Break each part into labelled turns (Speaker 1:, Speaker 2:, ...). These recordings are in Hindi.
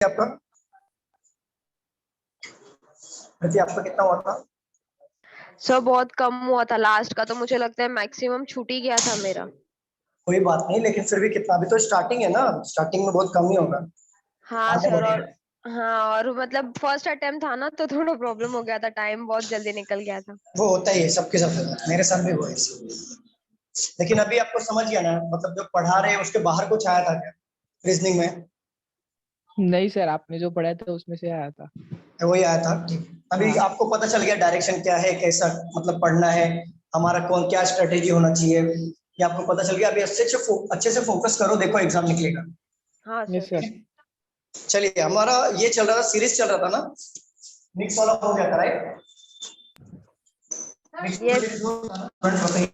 Speaker 1: आपका प्रति आपका कितना हुआ था?
Speaker 2: सर बहुत कम हुआ था, लास्ट का तो मुझे लगता है मैक्सिमम छूट ही गया था मेरा।
Speaker 1: कोई बात नहीं, लेकिन फिर भी कितना, अभी तो स्टार्टिंग है ना, स्टार्टिंग में बहुत कम ही होगा।
Speaker 2: हाँ
Speaker 1: आगे
Speaker 2: सर।
Speaker 1: बढ़िए।
Speaker 2: और हाँ, और मतलब फर्स्ट अटेम्प्ट था ना, तो थोड़ा प्रॉब्लम हो गया था, टाइम बहुत जल्दी निकल गया था।
Speaker 1: वो होता ही है, सबके साथ होता है, मेरे साथ भी हुआ है ऐसे। लेकिन अभी आपको समझ गया ना, मतलब जो पढ़ा रहे हैं उसके बाहर कुछ आया था क्या रीजनिंग में?
Speaker 3: नहीं सर, आपने जो पढ़ाया था उसमें से आया था।
Speaker 1: वही आया था, ठीक। अभी
Speaker 3: हाँ
Speaker 1: आपको पता चल गया डायरेक्शन क्या है, कैसा मतलब पढ़ना है, हमारा कौन क्या स्ट्रेटेजी होना चाहिए, ये आपको पता चल गया। अभी अच्छे से फोकस करो, देखो एग्जाम निकलेगा।
Speaker 2: हाँ
Speaker 3: यस
Speaker 2: सर।
Speaker 3: सर।
Speaker 1: चलिए, हमारा ये चल रहा था, सीरीज चल रहा था ना, मिक्स वाला हो गया था, राइट? Mix
Speaker 2: yes.
Speaker 1: सीरीज हो था ना, बताइए।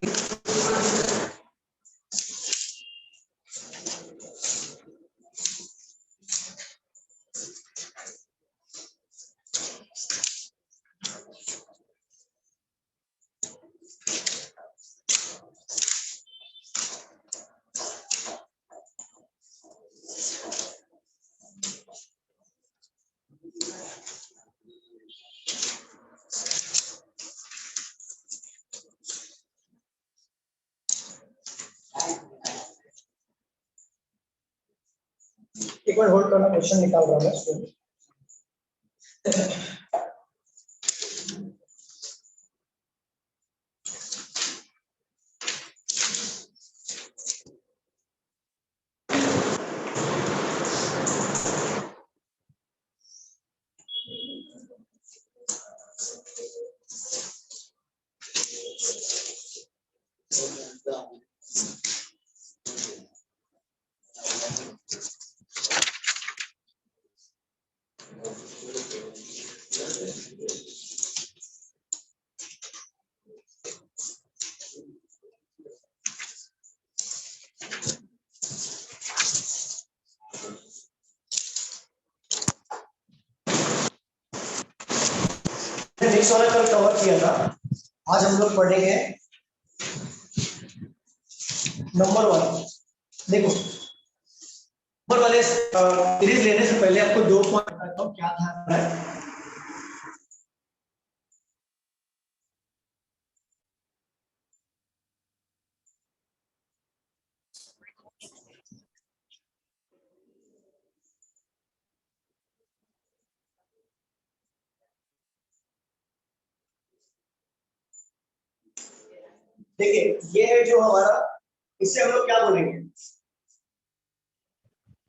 Speaker 1: एक बार होल्ड करना, क्वेश्चन निकाल रहा हूँ। नेक्स्ट वाला कल कवर किया था, आज हम लोग पढ़ेंगे नंबर वन। देखो, नंबर वाले सीरीज लेने से पहले आपको दो पॉइंट बताता हूँ, क्या ध्यान रखना है। देखिए, ये है जो हमारा, इससे हम लोग क्या बोलेंगे?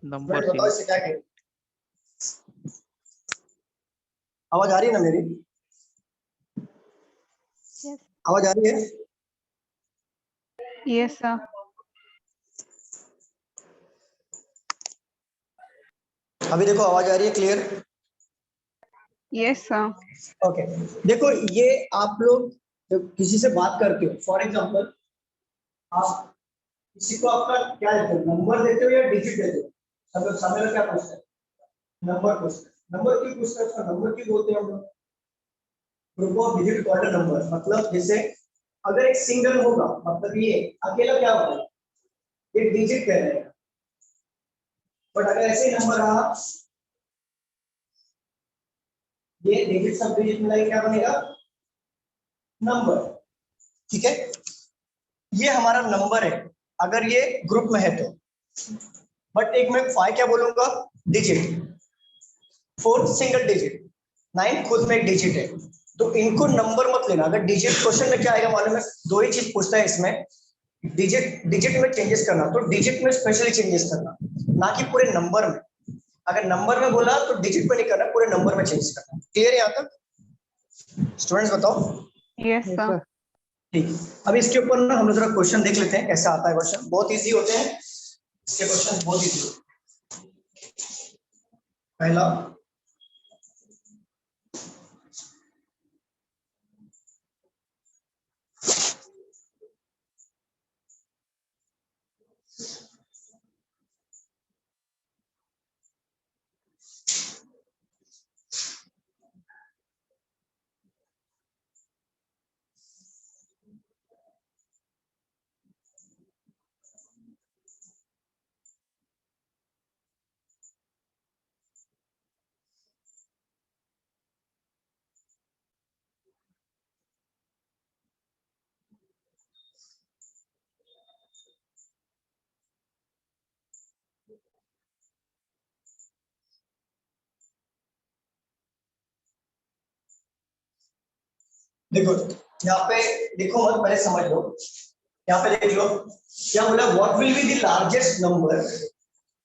Speaker 3: नंबर
Speaker 1: बताओ
Speaker 3: सीरीज।
Speaker 1: इससे क्या कहेंगे? आवाज आ रही है ना मेरी? आवाज आ रही है?
Speaker 4: Yes sir.
Speaker 1: अभी देखो, आवाज आ रही है क्लियर?
Speaker 4: Yes sir.
Speaker 1: ओके। देखो, ये आप लोग जब किसी से बात करते हो, फॉर एग्जांपल आप किसी को आपका क्या देते हो, नंबर देते हो या डिजिट देते हो? सब लोग सामने में क्या पूछते हैं? नंबर पूछते हैं। नंबर क्यों पूछते हैं? उसका नंबर क्यों बोलते हैं हम लोग? Group of digit called number. मतलब जैसे अगर एक सिंगल होगा, मतलब ये अकेला क्या होगा, ये डिजिट कहलाएगा। बट अगर ऐसे नंबर रहा, ये डिजिट सब डिजिट मिलाके क्या बनेगा? नंबर। ठीक है, ये हमारा नंबर है अगर ये ग्रुप में है तो। बट एक मैं फाइव क्या बोलूंगा? Digit. Fourth single digit, nine खुद में एक डिजिट है। तो इनको नंबर मत लेना। अगर डिजिट क्वेश्चन में क्या आएगा मालूम है? दो ही चीज पूछता है इसमें, डिजिट डिजिट में चेंजेस करना, तो डिजिट में स्पेशली चेंजेस करना, ना कि पूरे नंबर में। अगर नंबर में बोला तो डिजिट में नहीं करना, पूरे नंबर में चेंज करना। क्लियर है यहाँ तक? स्टूडेंट्स बताओ।
Speaker 4: Yes
Speaker 3: yes
Speaker 4: sir.
Speaker 3: सर।
Speaker 1: ठीक है, अब इसके ऊपर ना हम लोग जरा क्वेश्चन देख लेते हैं कैसा आता है। क्वेश्चन बहुत इजी होते हैं, इसके क्वेश्चन बहुत इजी होते हैं। पहला, देखो यहाँ पे देखो मत, पहले समझ लो। यहाँ पे देख लो क्या बोला, what will be the largest number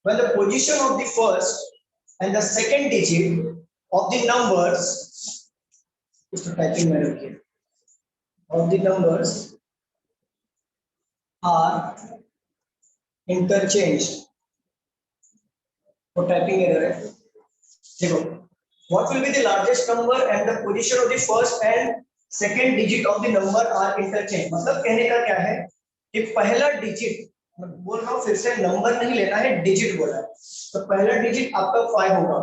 Speaker 1: when the position of the first and the second digit of the numbers, इसको टाइपिंग में रखिए, of the numbers are interchange. तो टाइपिंग एरर है। देखो what will be the largest number and the position of the first and second digit of the number are interchanged। मतलब कहने का क्या है कि पहला डिजिट, मैं बोल रहा हूँ फिर से, नंबर नहीं लेना है, डिजिट बोला है। तो पहला डिजिट आपका 5 होगा,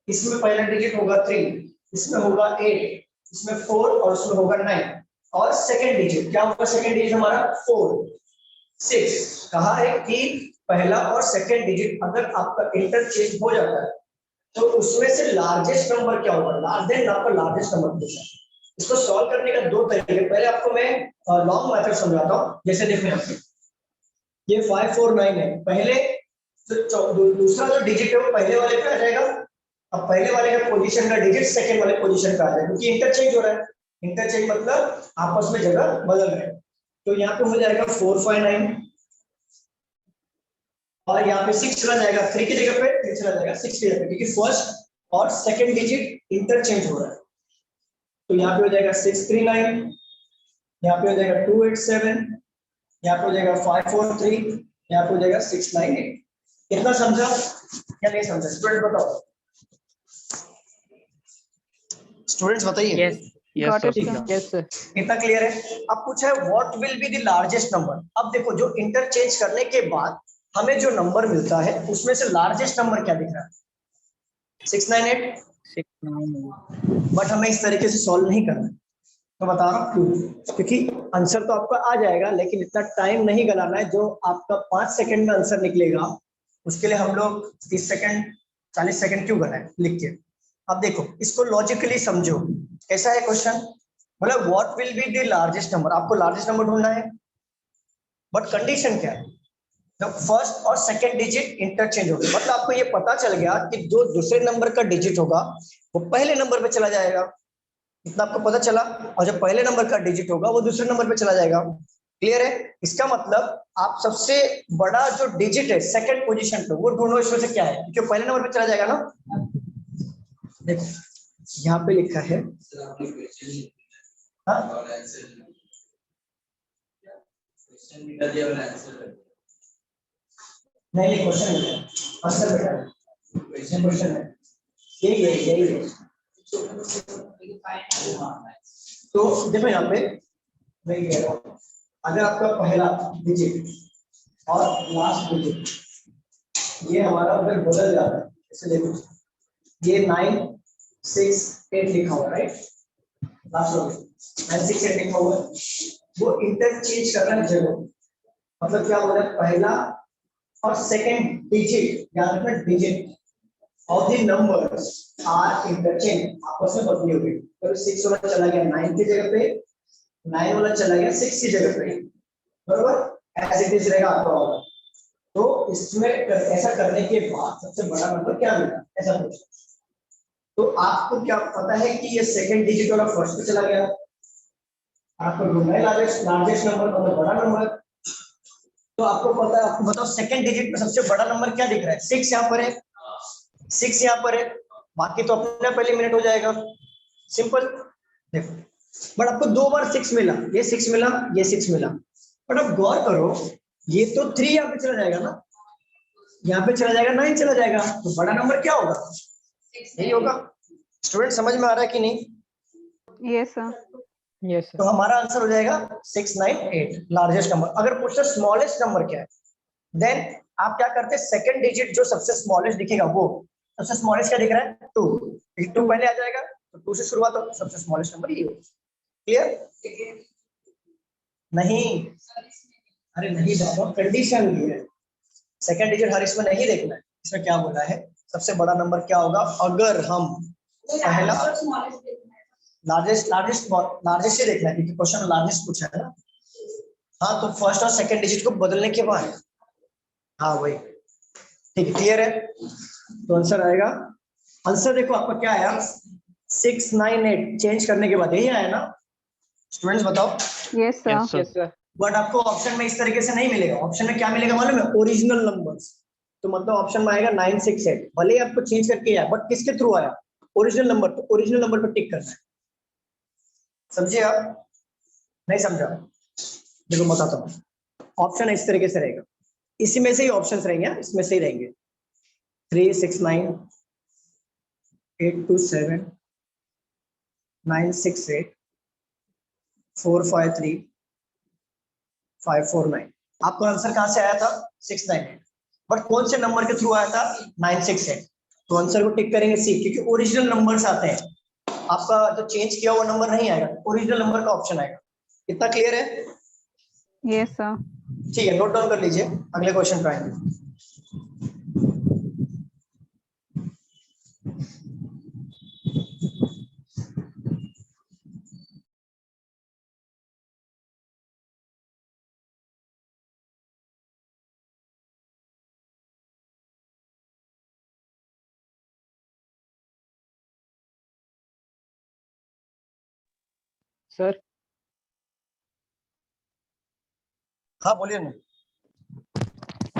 Speaker 1: इसमें पहला डिजिट होगा 3, इसमें होगा 8, इसमें 4 और उसमें होगा 9, और सेकंड डिजिट क्या होगा, सेकंड डिजिट हमारा 4 6। कहा है कि पहला और सेकंड डिजिट अगर आपका इंटरचेंज हो जाता है तो उसमें से लार्जेस्ट नंबर क्या होगा, लार्जेस्ट आपका लार्जेस्ट नंबर पूछा। इसको सॉल्व करने का दो तरीके, पहले आपको मैं लॉन्ग मेथड समझाता हूँ। जैसे देखो यहाँ पे ये 5 4 9 है, पहले तो दूसरा जो डिजिट है वो पहले वाले पे आ जाएगा। अब पहले वाले का पोजीशन का डिजिट सेकंड वाले पोजीशन पे आ जाएगा, क्योंकि इंटरचेंज हो रहा है। इंटरचेंज मतलब आपस में जगह बदल रहे हैं। तो यहाँ पे हो जाएगा 4 5 9, और यहाँ पे 6 चला जाएगा, 3 की जगह पे 3 चला जाएगा 6 की जगह पे, क्योंकि फर्स्ट और सेकंड डिजिट इंटरचेंज हो रहा है। तो यहाँ पे हो जाएगा 6 3 9, यहाँ पे हो जाएगा 2 8 7, यहाँ पे हो जाएगा 5 4 3, यहाँ पे हो जाएगा 6 9 8। कितना समझा या नहीं समझा, स्टूडेंट बताओ, स्टूडेंट्स बताइए।
Speaker 4: Got it, sir.
Speaker 3: Yes sir.
Speaker 1: कितना क्लियर है। अब पूछा है what will be the largest number. अब देखो जो इंटरचेंज करने के बाद हमें जो नंबर मिलता है उसमें से लार्जेस्ट नंबर क्या दिख रहा है, 6 9 8।
Speaker 3: 6 9।
Speaker 1: बट हमें इस तरीके से सॉल्व नहीं करना है, तो बता रहा हूँ क्यों। क्योंकि आंसर तो आपका आ जाएगा, लेकिन इतना टाइम नहीं गलाना है। जो आपका 5 सेकंड में आंसर निकलेगा उसके लिए हम लोग 30 सेकंड 40 सेकंड क्यों गलाएं लिख के। अब देखो इसको लॉजिकली समझो, कैसा है क्वेश्चन, मतलब what will be the largest number, आपको लार्जेस्ट नंबर ढूंढना है। बट कंडीशन क्या है, तो फर्स्ट और सेकंड डिजिट इंटरचेंज हो गए, मतलब आपको ये पता चल गया कि जो दूसरे नंबर का डिजिट होगा वो पहले नंबर पे चला जाएगा, इतना आपको पता चला। और जो पहले नंबर का डिजिट होगा वो दूसरे नंबर पे चला जाएगा। क्लियर है। इसका मतलब आप सबसे बड़ा जो डिजिट है सेकंड पोजीशन पे वो ढूंढो, इसमें से क्या है, क्योंकि पहले नंबर पे चला जाएगा ना। देखो यहाँ पे लिखा है हाँ? नहीं क्वेश्चन नहीं है, आंसर बेटा क्वेश्चन है, यही है। तो देखो यहाँ पे मैं कह रहा हूँ, अगर आपका पहला डिजिट और लास्ट डिजिट ये हमारा अगर बदल जाता है, जैसे देखो ये 9 6 8 लिखा हुआ राइट, लास्ट में 9 6 8 लिखा हुआ, वो इंटरचेंज कर रहा है जगह। मतलब क्या बोला, पहला और सेकंड डिजिट, याद रखना digit of the numbers are interchange, आपस में बदली हो गई। तो 6 वाला चला गया 9 की जगह पे, 9 वाला चला गया 6 की जगह पे, बराबर एज इट इज रहेगा आपका वाला। तो इसमें ऐसा करने के बाद सबसे बड़ा नंबर क्या मिला, ऐसा पूछा। तो आपको क्या पता है कि ये सेकंड डिजिट वाला फर्स्ट पे चला गया, आपको ढूंढना है लार्जेस्ट नंबर, मतलब बड़ा नंबर। तो आपको पता है, आपको बताओ सेकंड डिजिट में सबसे बड़ा नंबर क्या दिख रहा है, 6 यहाँ पर है, 6 यहाँ पर है, बाकी तो अपने आप एलिमिनेट हो जाएगा, सिंपल। देखो बट आपको 2 बार 6 मिला, ये 6 मिला, ये 6 मिला, बट अब गौर करो ये तो 3 यहाँ पे चला जाएगा ना, यहाँ पे चला जाएगा 9 चला जाएगा, तो बड़ा नंबर क्या होगा, यही होगा। स्टूडेंट समझ में आ रहा है कि नहीं?
Speaker 4: Yes, sir.
Speaker 3: यस
Speaker 1: तो
Speaker 3: सर।
Speaker 1: हमारा आंसर हो जाएगा 6 9 8 लार्जेस्ट नंबर। अगर पूछते स्मॉलेस्ट नंबर क्या है, देन आप क्या करते हैं, सेकंड डिजिट जो सबसे स्मॉलेस्ट दिखेगा वो सबसे स्मॉलेस्ट क्या दिख रहा है, 2, 2 पहले आ जाएगा, तो 2 से शुरुआत हो, सबसे स्मॉलेस्ट नंबर ये होगा। क्लियर? नहीं, अरे नहीं बाबा, कंडीशन ये है, सेकंड डिजिट हर इसमें नहीं देखना है। इसमें क्या बोला है, सबसे बड़ा नंबर क्या होगा, अगर हम पहला लार्जेस्ट ही देखना है, क्योंकि क्वेश्चन लार्जेस्ट पूछा है ना। हाँ तो फर्स्ट और सेकंड डिजिट को बदलने के बाद, हाँ वही, ठीक है, क्लियर है। तो आंसर आएगा, आंसर देखो आपका क्या आया, 6 9 8 चेंज करने के बाद यही आया ना, स्टूडेंट्स बताओ।
Speaker 4: Yes, sir.
Speaker 5: Yes, sir.
Speaker 3: Yes sir.
Speaker 1: But आपको ऑप्शन में इस तरीके से नहीं मिलेगा, ऑप्शन में क्या मिलेगा मालूम है? Original numbers. तो मतलब ऑप्शन में आएगा 968, भले ही आपको चेंज करके आया बट किसके थ्रू आया? Original number. तो ओरिजिनल नंबर पर टिक करना है। समझे आप? नहीं समझा? देखो बताता हूँ। ऑप्शन इस तरीके से रहेगा, इसी में से ही ऑप्शंस रहेंगे, इसमें से ही रहेंगे। 369 827 968 453 549। आपको आंसर कहां से आया था? 698। बट कौन से नंबर के थ्रू आया था? 968। तो आंसर को टिक करेंगे सी, क्योंकि ओरिजिनल नंबर्स आते हैं। आपका जो चेंज किया हुआ नंबर नहीं आएगा, ओरिजिनल नंबर का ऑप्शन आएगा। इतना क्लियर है?
Speaker 4: Yes, sir.
Speaker 1: ठीक है, नोट डाउन कर लीजिए, अगले क्वेश्चन पे आएंगे।
Speaker 3: सर
Speaker 1: हाँ बोलिए ना।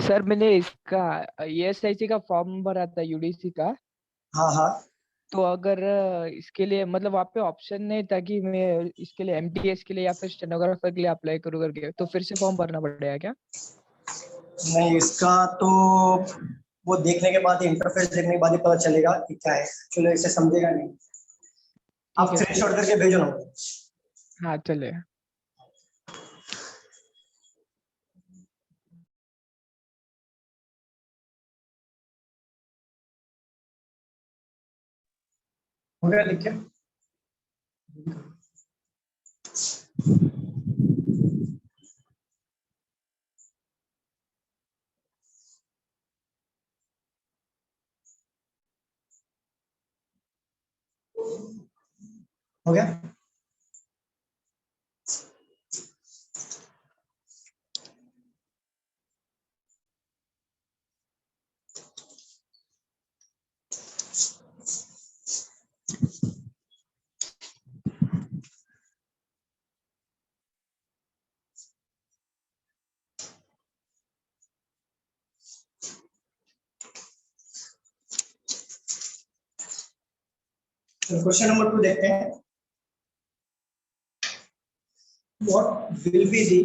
Speaker 3: सर मैंने इसका ESIC का फॉर्म भरा था यूडीसी का।
Speaker 1: हाँ हाँ।
Speaker 3: तो अगर इसके लिए मतलब वहाँ पे ऑप्शन नहीं था कि मैं इसके लिए MTS के लिए या फिर स्टेनोग्राफर के लिए अप्लाई करूँ करके, तो फिर से फॉर्म भरना पड़ेगा क्या?
Speaker 1: नहीं, इसका तो वो देखने के बाद ही, इंटरफेस देखने के बाद ही पता चलेगा कि क्या है। चलो इसे समझेगा नहीं, आप
Speaker 3: ठीक है सर।
Speaker 1: स्क्रीनशॉट करके भेजो ना।
Speaker 3: हाँ चले।
Speaker 1: हो गया लिख के? हो गया? क्वेश्चन नंबर 2 देखते हैं। व्हाट विल बी दी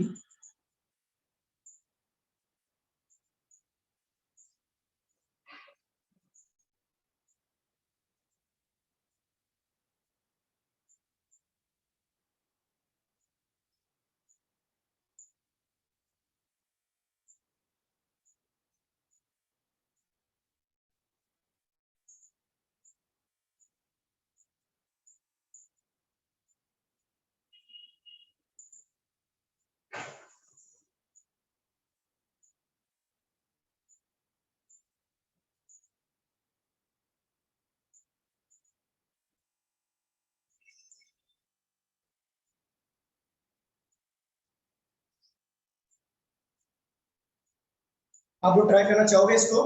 Speaker 1: आप लोग ट्राई करना चाहोगे इसको?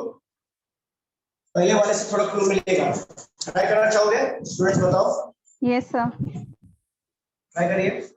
Speaker 1: पहले वाले से थोड़ा क्लू मिलेगा। ट्राई करना चाहोगे स्टूडेंट्स? बताओ,
Speaker 4: Yes, sir.
Speaker 1: ट्राई करिए।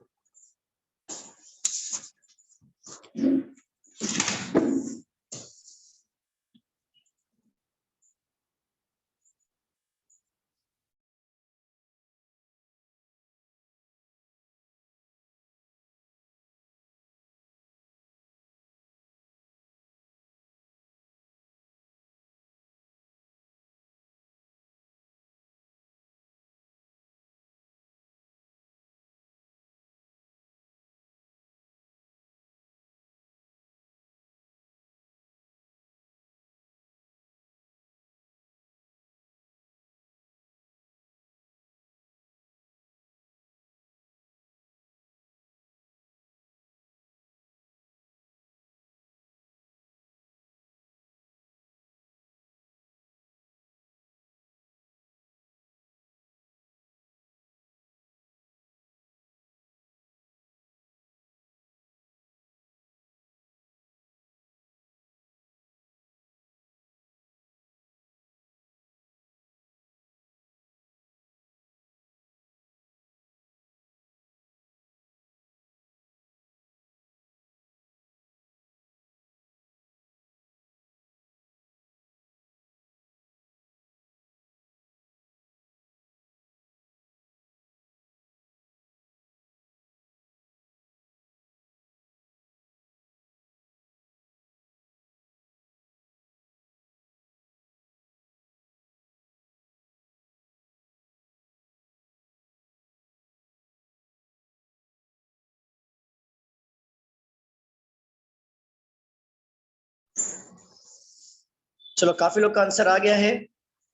Speaker 1: चलो काफी लोग का आंसर आ गया है।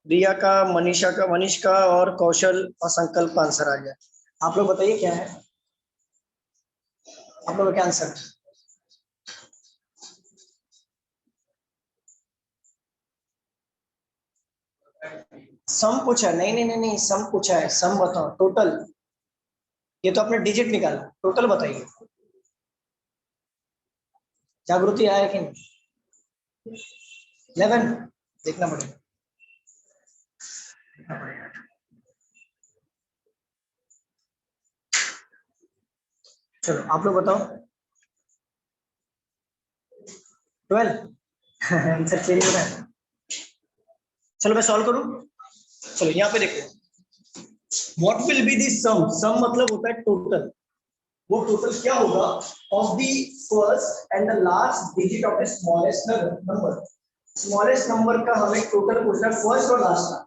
Speaker 1: रिया का, मनीषा का, मनीष का और कौशल और संकल्प का आंसर आ गया। आप लोग बताइए क्या है, आप लोग का क्या आंसर? सम पूछा है? नहीं नहीं नहीं नहीं, सम पूछा है। सम बताओ, टोटल। ये तो आपने डिजिट निकाला, टोटल बताइए। जागृति आया कि नहीं? 11 देखना पड़ेगा। चलो आप लोग बताओ। 12 आंसर चेंज हो रहा है। चलो मैं सॉल्व करूं। चलो यहाँ पे देखो, व्हाट विल बी दी सम। सम मतलब होता है टोटल। वो टोटल क्या होगा? Of the first and the last digit of the smallest number. Smallest number का हमें टोटल पूछना है, फर्स्ट और लास्ट का।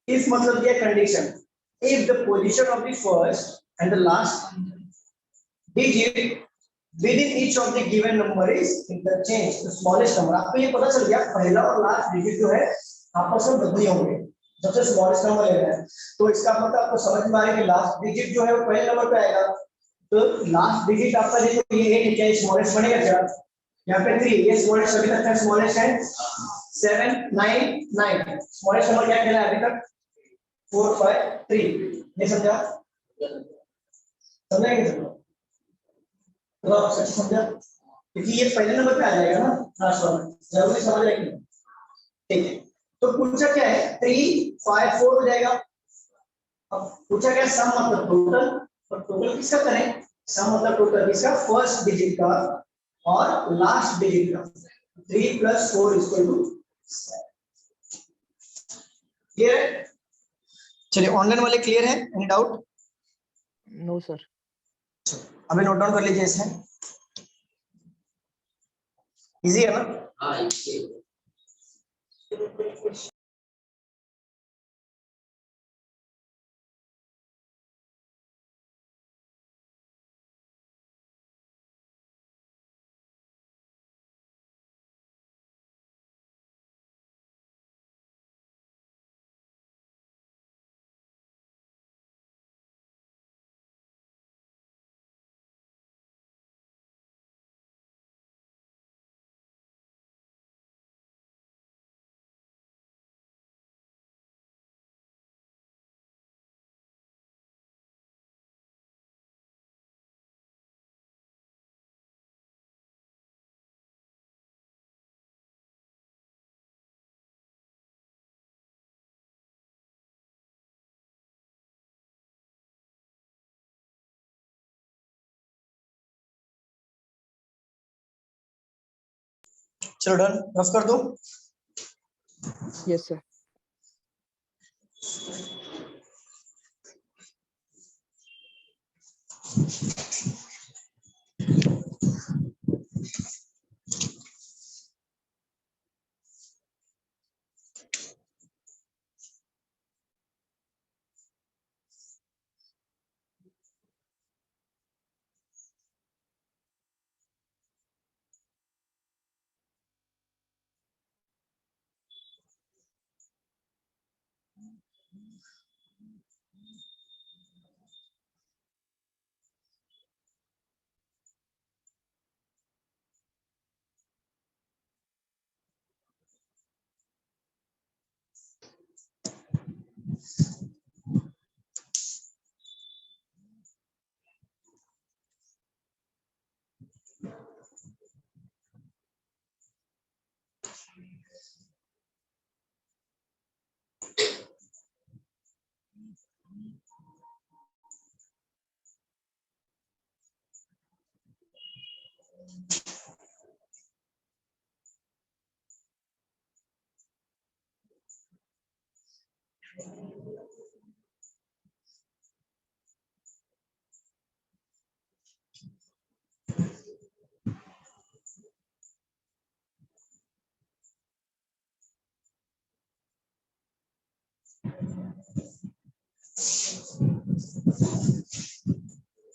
Speaker 1: इफ मतलब ये condition, if the position of the first and the last digit within each of the given number is interchanged, the smallest number। आपको ये पता चल गया पहला और लास्ट डिजिट जो है आपस में बदली होंगे जब से स्मॉलेस्ट नंबर ले रहे हैं। तो इसका मतलब आपको समझ में आ रहा है कि लास्ट डिजिट जो है वो पहले नंबर पे आएगा। तो लास्ट डिजिट आपका देखो ये है, क्या स्मॉलेस्ट बनेगा क्या? यहाँ पे 3, ये स्मॉलेस्ट अभी तक स्मॉलेस्ट है। 7 9 9 स्मॉलेस्ट नंबर क्या कहलाया अभी तक? 4 5 3। नहीं समझा? समझा कि नहीं? तो आप सच समझा, क्योंकि ये पहले नंबर पे आ जाएगा ना लास्ट वाला। जरूरी समझ रहे कि नहीं? ठीक है। तो पूछा क्या है? 3 5 4 हो जाएगा। अब पूछा क्या? सम मतलब टोटल। और टोटल किसका करें? सम मतलब टोटल किसका? फर्स्ट डिजिट का और लास्ट डिजिट का। 3 + 4 = 7। क्लियर है? चलिए ऑनलाइन वाले क्लियर है? Any doubt?
Speaker 3: No sir.
Speaker 1: अभी नोट डाउन कर लीजिए इसे। इजी है ना? हाँ। चलो डन, रफ कर दो।
Speaker 3: Yes sir.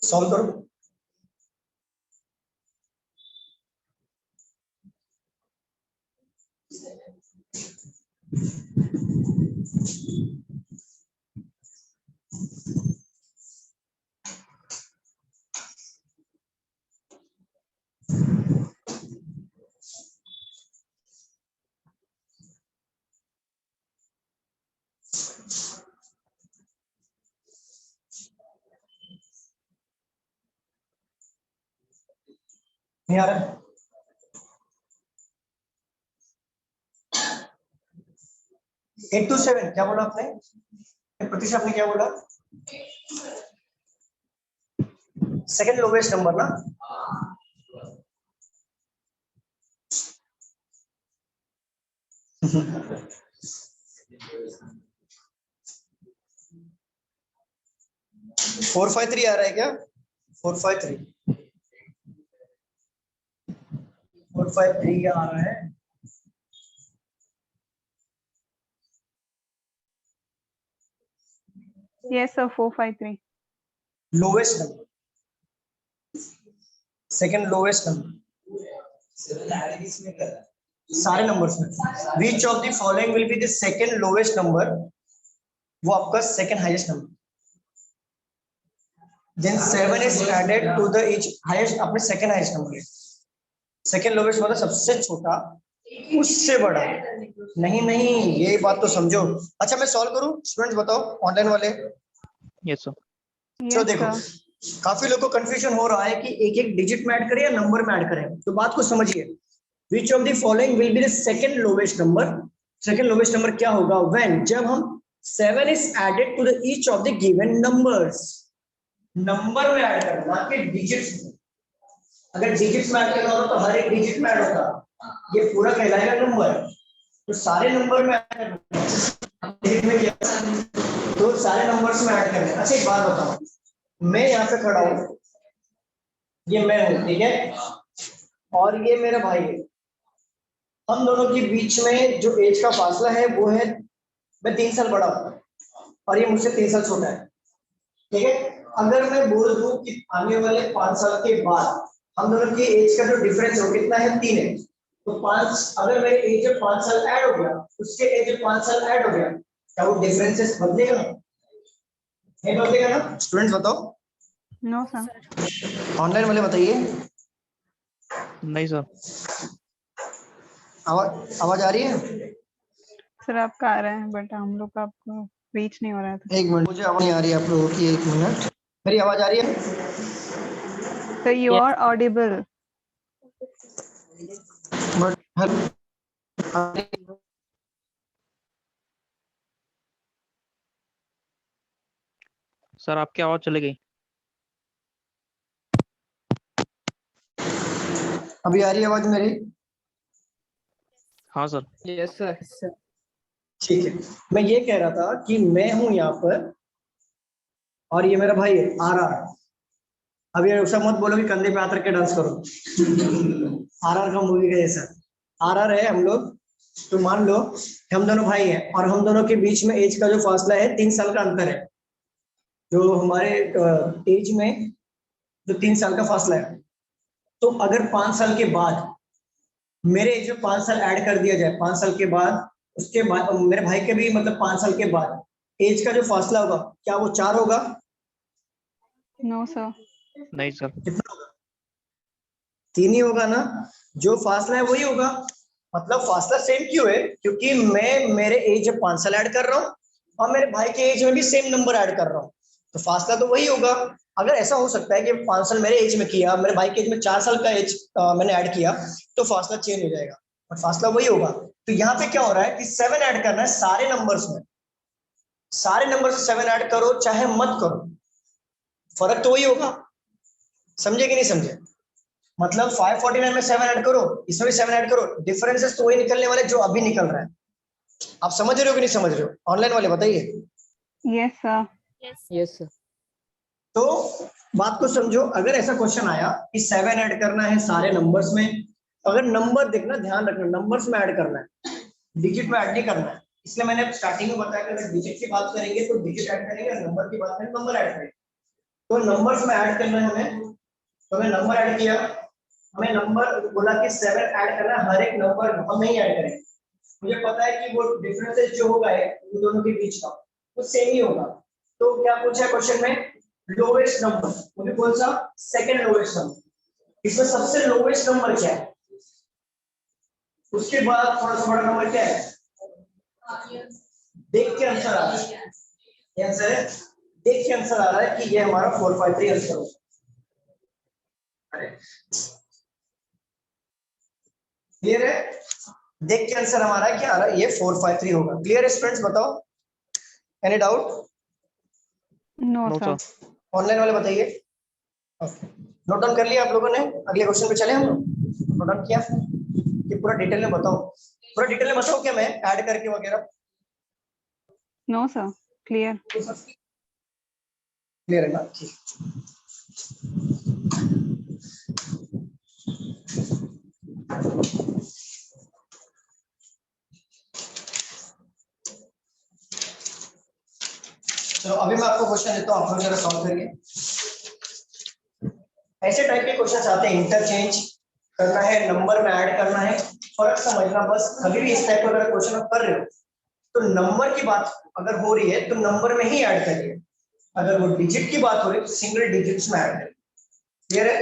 Speaker 1: सॉल्व करो। नहीं आ रहा है? 827 क्या बोला आपने? प्रतीक्षा आपने क्या बोला? सेकंड लोवेस्ट नंबर ना? फोर फाइव थ्री आ रहा है क्या? 453 453 आ रहा है।
Speaker 4: Yes, sir. 453.
Speaker 1: Lowest number, second lowest number सारे नंबर्स में। Which of the following will be the second lowest number? वो आपका second highest number. Then 7 is added to the each highest, अपने second highest number. Second lowest मतलब सबसे छोटा उससे बड़ा। नहीं नहीं, ये बात तो समझो। अच्छा मैं सॉल्व करूं? स्टूडेंट्स बताओ, ऑनलाइन वाले।
Speaker 3: Yes sir.
Speaker 1: चलो
Speaker 4: Yes,
Speaker 1: देखो,
Speaker 4: sir.
Speaker 1: काफी लोगों को कंफ्यूजन हो रहा है कि एक एक डिजिट में ऐड करें या नंबर में ऐड करें, तो बात को समझिए। Which of the following will be the second lowest number? Second lowest number क्या होगा? व्हेन, जब हम 7 is added to the each of the given numbers. Number में ऐड करना, ना कि डिजिट्स में। अगर डिजिट्स में ऐड करना हो तो हर एक डिजिट में ऐड होता, ये पूरा कहलाएगा नंबर। तो सारे नंबर में ऐड करना, डिजिट में क्या, तो सारे नंबर्स में ऐड करना। अच्छा एक बात बताओ, मैं यहाँ पे खड़ा हूँ, ये मैं हूँ, ठीक है, और ये मेरा भाई है। हम दोनों के बीच में जो एज का फासला है वो है, मैं 3 साल बड़ा हूँ और ये मुझसे 3 साल छोटा है, ठीक है। अगर मैं बोल दूं कि आने वाले 5 साल के बाद हम दोनों की एज का जो डिफरेंस है कितना है? 3 है। तो 5, अगर मेरे एज में 5 साल ऐड हो गया, उसके एज में 5 साल ऐड हो गया, क्या वो डिफरेंसेस बदलेगा? नहीं बदलेगा ना? स्टूडेंट्स बताओ,
Speaker 4: No, sir.
Speaker 1: ऑनलाइन वाले बताइए।
Speaker 3: नहीं सर।
Speaker 1: आवाज आ रही है?
Speaker 4: सर आपका आ रहा है बट हम लोग का आपको रीच नहीं हो रहा था।
Speaker 1: एक मिनट, मुझे आवाज नहीं आ रही है आप लोगों की, एक मिनट। मेरी आवाज आ रही है?
Speaker 4: So you are audible.
Speaker 1: But
Speaker 3: sir आपकी आवाज चली गई।
Speaker 1: अभी आ रही है आवाज मेरी?
Speaker 3: हाँ सर। Yes sir.
Speaker 1: ठीक है, मैं ये कह रहा था कि मैं हूं यहाँ पर और ये मेरा भाई है आर। अभी ऐसा मत बोलो कि कंधे पे हाथ रख के डांस करो। आर का मूवी का जैसा आर है हम लोग। तो मान लो हम दोनों भाई हैं और हम दोनों के बीच में एज का जो फासला है 3 साल का अंतर है। जो हमारे एज में जो 3 साल का फासला है, तो अगर 5 साल के बाद मेरे एज में 5 साल ऐड कर दिया जाए, 5 साल के बाद, उसके बाद मेरे भाई के भी मतलब 5 साल के बाद एज का जो फासला होगा, क्या वो 4 होगा?
Speaker 4: No, sir.
Speaker 3: नहीं सर।
Speaker 1: कितना होगा? 3 ही होगा ना? जो फासला है वही होगा। मतलब फासला सेम क्यों है? क्योंकि मैं मेरे एज में 5 साल ऐड कर रहा हूँ और मेरे भाई के एज में भी सेम नंबर ऐड कर रहा हूँ, तो फासला तो वही होगा। अगर ऐसा हो सकता है कि 5 साल मेरे एज में किया, मेरे भाई के एज में 4 साल का एज मैंने ऐड किया, तो फासला चेंज हो जाएगा, और फासला वही होगा। तो यहाँ पे क्या हो रहा है कि 7 ऐड करना है सारे नंबर्स में। सारे नंबर से 7 ऐड करो चाहे मत करो, फर्क तो वही होगा। समझे कि नहीं समझे? मतलब 549 में 7 ऐड करो, इसमें भी 7 ऐड करो, डिफरेंसेस तो वही निकलने वाले जो अभी निकल रहा है। आप समझ रहे हो कि नहीं समझ रहे हो? ऑनलाइन वाले बताइए।
Speaker 4: Yes, sir.
Speaker 3: Yes sir.
Speaker 1: तो बात को समझो, अगर ऐसा क्वेश्चन आया कि 7 ऐड करना है सारे नंबर्स में, अगर नंबर देखना, ध्यान रखना, नंबर्स में ऐड करना है, डिजिट में ऐड नहीं करना है। इसलिए मैंने स्टार्टिंग में बताया कि अगर डिजिट की बात करेंगे तो डिजिट ऐड करेंगे, नंबर की बात करें नंबर ऐड करेंगे। तो नंबर्स में ऐड करना है हमें, तो हमें नंबर ऐड किया, हमें नंबर बोला कि 7 ऐड करना है हर एक नंबर, हम नहीं ऐड करेंगे। मुझे पता है कि वो डिफरेंसेस जो होगा उन दोनों के बीच का वो सेम ही होगा। तो क्या पूछा है क्वेश्चन में? लोवेस्ट नंबर, मुझे कौन सा? Second lowest number. इसमें सबसे लोवेस्ट नंबर क्या है, उसके बाद थोड़ा सा बड़ा नंबर क्या है, देख के आंसर आ रहा है। ये आंसर है, देख के आंसर आ रहा है कि ये हमारा 453 आंसर होगा। क्लियर है? देख के आंसर हमारा क्या आ रहा है, ये 453 होगा। क्लियर है स्टूडेंट्स? बताओ, any doubt?
Speaker 4: No
Speaker 5: no
Speaker 4: sir.
Speaker 5: Sir.
Speaker 1: Online वाले बताइए। नोट डाउन कर लिया आप लोगों ने? अगले क्वेश्चन पे चले हम लोग। नोट डाउन किया कि पूरा डिटेल में बताओ, पूरा डिटेल में बताओ क्या मैं ऐड करके वगैरह?
Speaker 4: No sir, clear.
Speaker 1: क्लियर है ना? ठीक। चलो अभी मैं आपको क्वेश्चन देता हूँ, आप लोग जरा सॉल्व करिए। ऐसे टाइप के क्वेश्चन आते हैं, इंटरचेंज करना है, नंबर में ऐड करना है, फर्क समझना बस। कभी भी इस टाइप का अगर क्वेश्चन आप कर रहे हो तो नंबर की बात अगर हो रही है तो नंबर में ही ऐड करिए, अगर वो डिजिट की बात हो रही है तो सिंगल डिजिट्स में ऐड करिए। क्लियर है?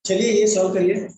Speaker 1: चलिए ये सॉल्व करिए।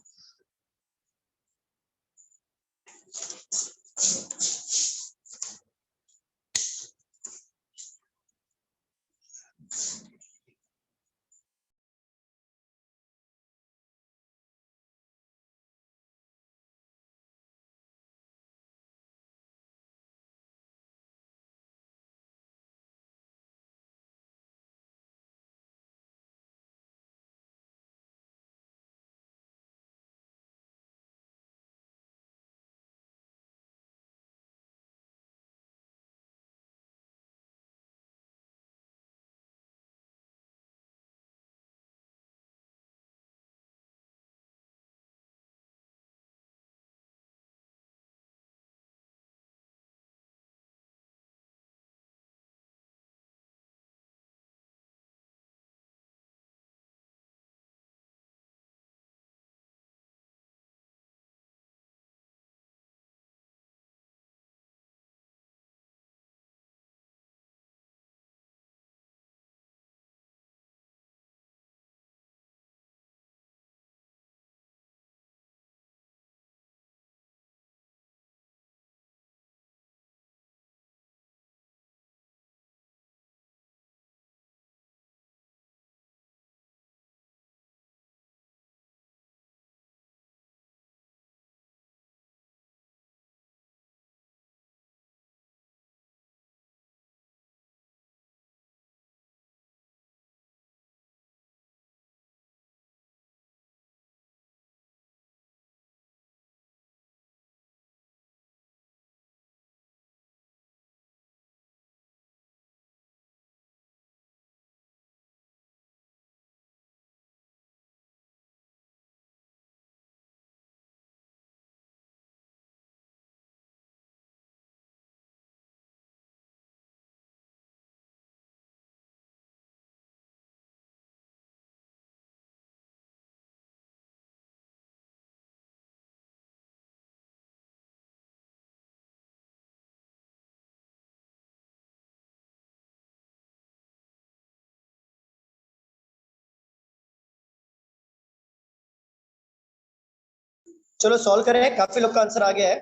Speaker 1: चलो सॉल्व करें, काफी लोग का आंसर आ गया है।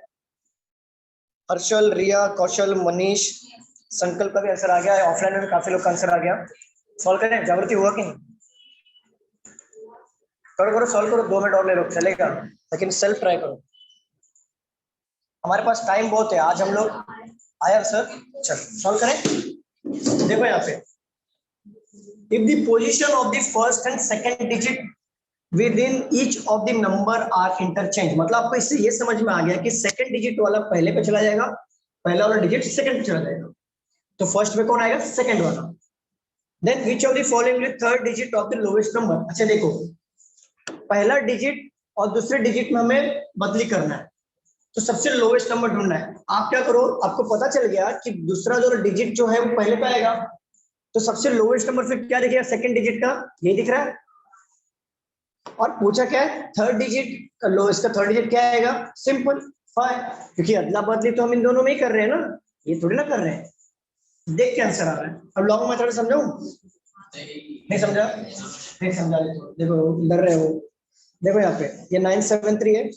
Speaker 1: हर्षल, रिया, कौशल, मनीष, संकल्प का भी आंसर आ गया है। ऑफलाइन में भी काफी लोग का आंसर आ गया। सॉल्व करें, जागृति हुआ कि नहीं? करो करो, सॉल्व करो, 2 मिनट और ले लो चलेगा, लेकिन सेल्फ ट्राई करो। हमारे पास टाइम बहुत है, आज हम लोग आया सर। चल सॉल्व करें, देखो यहाँ पे if the position of the first and second digit within each of the number are interchange, मतलब आपको इससे ये समझ में आ गया कि सेकंड डिजिट वाला पहले पे चला जाएगा, पहला वाला डिजिट सेकंड पे चला जाएगा, तो फर्स्ट में कौन आएगा? सेकंड वाला. Then which of the following is third digit of the lowest number. अच्छा देखो, पहला डिजिट और दूसरे डिजिट में हमें बदली करना है, तो सबसे लोवेस्ट नंबर ढूंढना है. आप क्या करो, आपको पता चल गया कि दूसरा जो डिजिट जो है वो पहले पे आएगा, तो सबसे लोवेस्ट नंबर फिर क्या दिखेगा? सेकंड डिजिट का, ये दिख रहा है. और पूछा क्या है? थर्ड डिजिट का लोएस्ट का थर्ड डिजिट क्या आएगा? सिंपल 5, क्योंकि अदला बदली तो हम इन दोनों में ही कर रहे हैं ना, ये थोड़ी ना कर रहे हैं. देख के आंसर आ रहा है. अब लॉन्ग मेथड समझाऊं? नहीं समझा? नहीं समझा तो देखो, डर रहे हो. देखो यहाँ पे ये 973 है,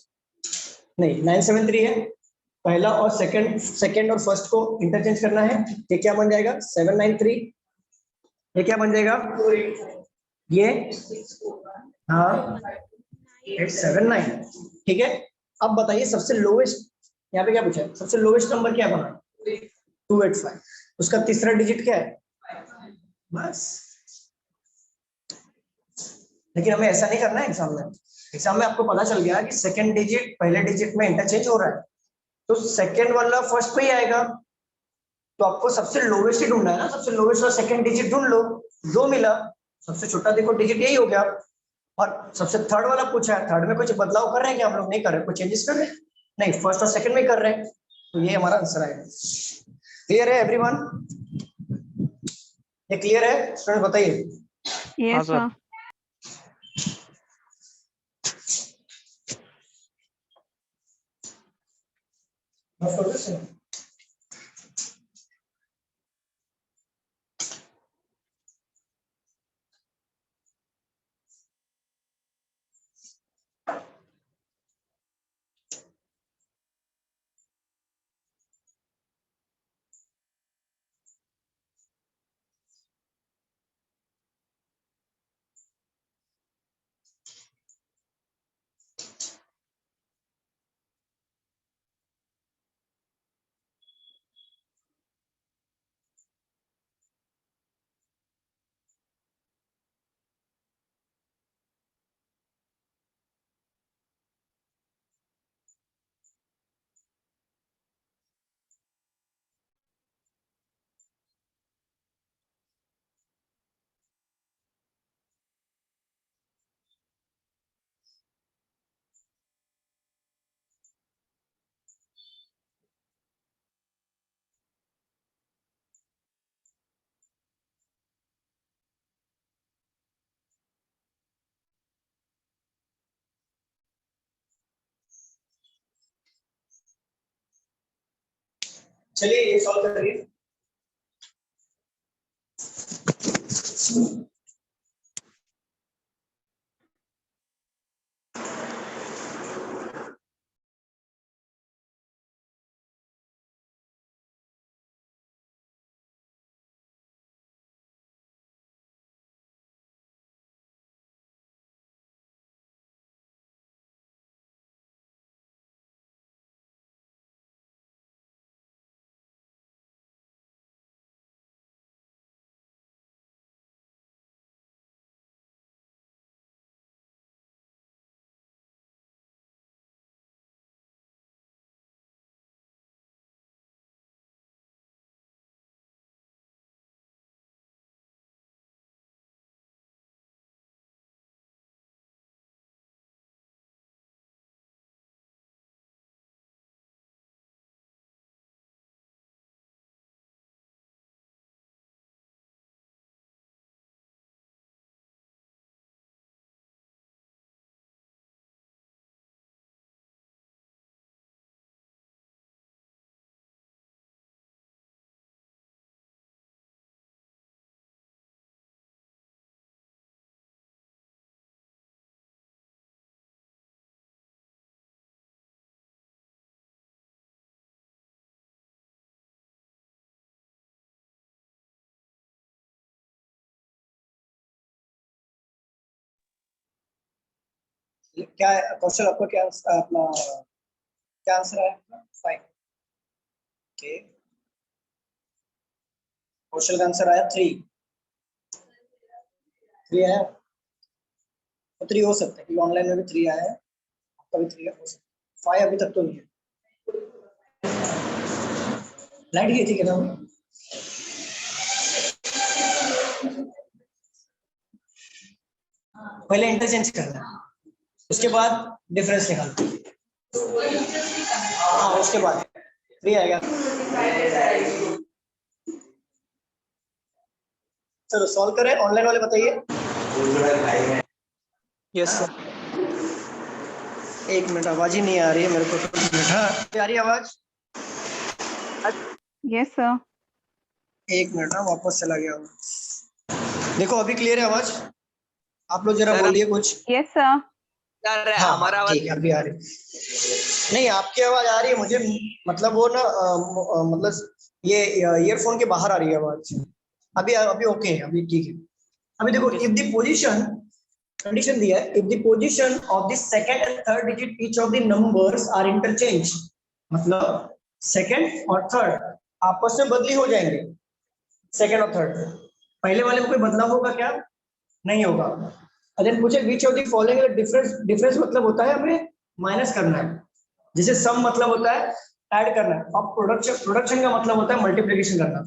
Speaker 1: नहीं 973 है, पहला और सेकंड और फर्स्ट को इंटरचेंज करना है. ये क्या बन जाएगा? 793. ये क्या बन जाएगा? ये हाँ 879. ठीक है. अब बताइए सबसे लोवेस्ट, यहाँ पे क्या पूछा है? सबसे लोवेस्ट नंबर क्या बना? 285. उसका तीसरा डिजिट क्या है? बस. लेकिन हमें ऐसा नहीं करना है एग्जाम में. एग्जाम में आपको पता चल गया कि सेकंड डिजिट पहले डिजिट में इंटरचेंज हो रहा है, तो सेकंड वाला फर्स्ट पे ही आएगा, तो आपको सबसे लोवेस्ट ही ढूंढना है ना. सबसे लोवेस्ट और सेकंड डिजिट ढूंढ लो, 2 मिला, सबसे छोटा देखो डिजिट यही हो गया. और सबसे थर्ड वाला पूछा है, थर्ड में कुछ बदलाव कर रहे हैं क्या हम लोग? नहीं कर रहे. कुछ चेंजेस कर रहे हैं? नहीं, फर्स्ट और सेकंड में कर रहे हैं, तो ये हमारा आंसर आएगा. क्लियर है एवरीवन? ये क्लियर है स्टूडेंट? बताइए.
Speaker 4: Yes sir.
Speaker 1: चलिए ये सॉल्व करिए. क्या क्वेश्चन आपका? क्या अपना क्या आंसर है? 5. ओके, क्वेश्चन का आंसर आया 3. 3 आया तो 3 हो सकता है क्योंकि ऑनलाइन में भी 3 आया है, आपका भी 3 हो सकता है। 5 अभी तक तो नहीं है। लाइट गई थी क्या? पहले इंटरचेंज करना है, उसके बाद डिफरेंस निकालना। हाँ उसके बाद 3 आएगा। चलो सॉल्व करें, ऑनलाइन वाले बताइए। यस सर, 1 मिनट, आवाज ही नहीं आ रही है मेरे को तो। हाँ आ रही है आवाज?
Speaker 4: Yes sir.
Speaker 1: 1 मिनट ना, वापस चला गया हूँ। देखो अभी क्लियर है आवाज? आप लोग जरा
Speaker 5: सर,
Speaker 1: बोलिए कुछ।
Speaker 4: Yes sir.
Speaker 5: सर
Speaker 1: हाँ
Speaker 5: हमारा
Speaker 1: हाँ
Speaker 5: आवाज
Speaker 1: ठीक है, अभी आ रही नहीं, आपकी आवाज आ रही है मुझे, मतलब वो ना मतलब ये ईयरफोन के बाहर आ रही है आवाज। अभी ओके है, अभी ठीक है। अभी देखो, इफ द पोजीशन, कंडीशन दिया है, if the position of the second and third digit each of the numbers are interchange, मतलब सेकंड और थर्ड आपस में बदली हो जाएंगे। सेकंड और थर्ड पहले वाले में कोई बदलाव होगा क्या? नहीं होगा। अगर पूछे विच of the following difference, difference मतलब होता है हमें माइनस करना है, जैसे सम मतलब होता है ऐड करना है, और प्रोडक्शन, प्रोडक्शन का मतलब होता है मल्टीप्लिकेशन करना।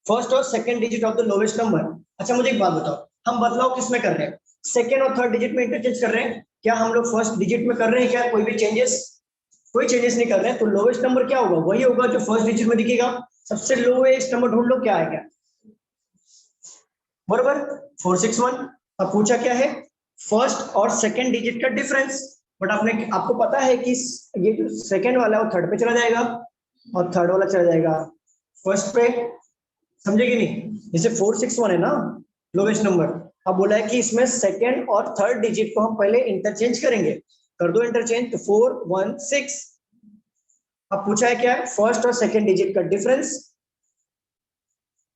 Speaker 1: फर्स्ट और second digit of the lowest number. अच्छा मुझे एक बात बताओ, हम बदलाव किस में कर रहे हैं? सेकंड और थर्ड डिजिट में इंटरचेंज कर रहे हैं क्या? हम लोग फर्स्ट डिजिट में कर रहे हैं क्या कोई भी चेंजेस? कोई चेंजेस नहीं कर रहे हैं, तो लोवेस्ट नंबर क्या होगा? वही होगा जो फर्स्ट डिजिट में दिखेगा। सबसे लोवेस्ट नंबर ढूंढ लो, क्या आएगा? बरोबर 461। अब पूछा क्या है? फर्स्ट और सेकंड डिजिट का डिफरेंस, बट आपने, आपको पता है कि ये जो सेकंड वाला है वो थर्ड पे चला जाएगा और थर्ड वाला चला जाएगा फर्स्ट पे, समझे कि नहीं? जैसे 461 है ना लोवेस्ट नंबर, अब बोला है कि इसमें सेकंड और थर्ड डिजिट को हम पहले इंटरचेंज करेंगे, कर दो इंटरचेंज, तो 416। अब पूछा है क्या? फर्स्ट और सेकंड डिजिट का डिफरेंस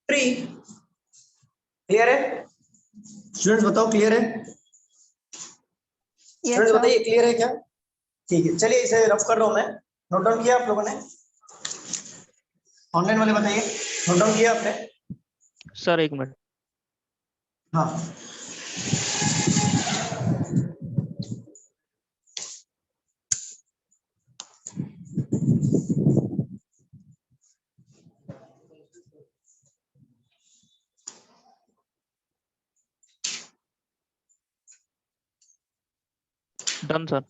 Speaker 1: 3। क्लियर है स्टूडेंट्स? बताओ क्लियर है? Students
Speaker 4: sir.
Speaker 1: बताइए क्लियर है क्या? ठीक है, चलिए इसे रफ कर रहा हूं मैं। नोट डाउन किया आप लोगों ने? ऑनलाइन वाले बताइए, नोट डाउन किया आपने?
Speaker 5: Sir 1 minute.
Speaker 1: हाँ
Speaker 5: डन सर।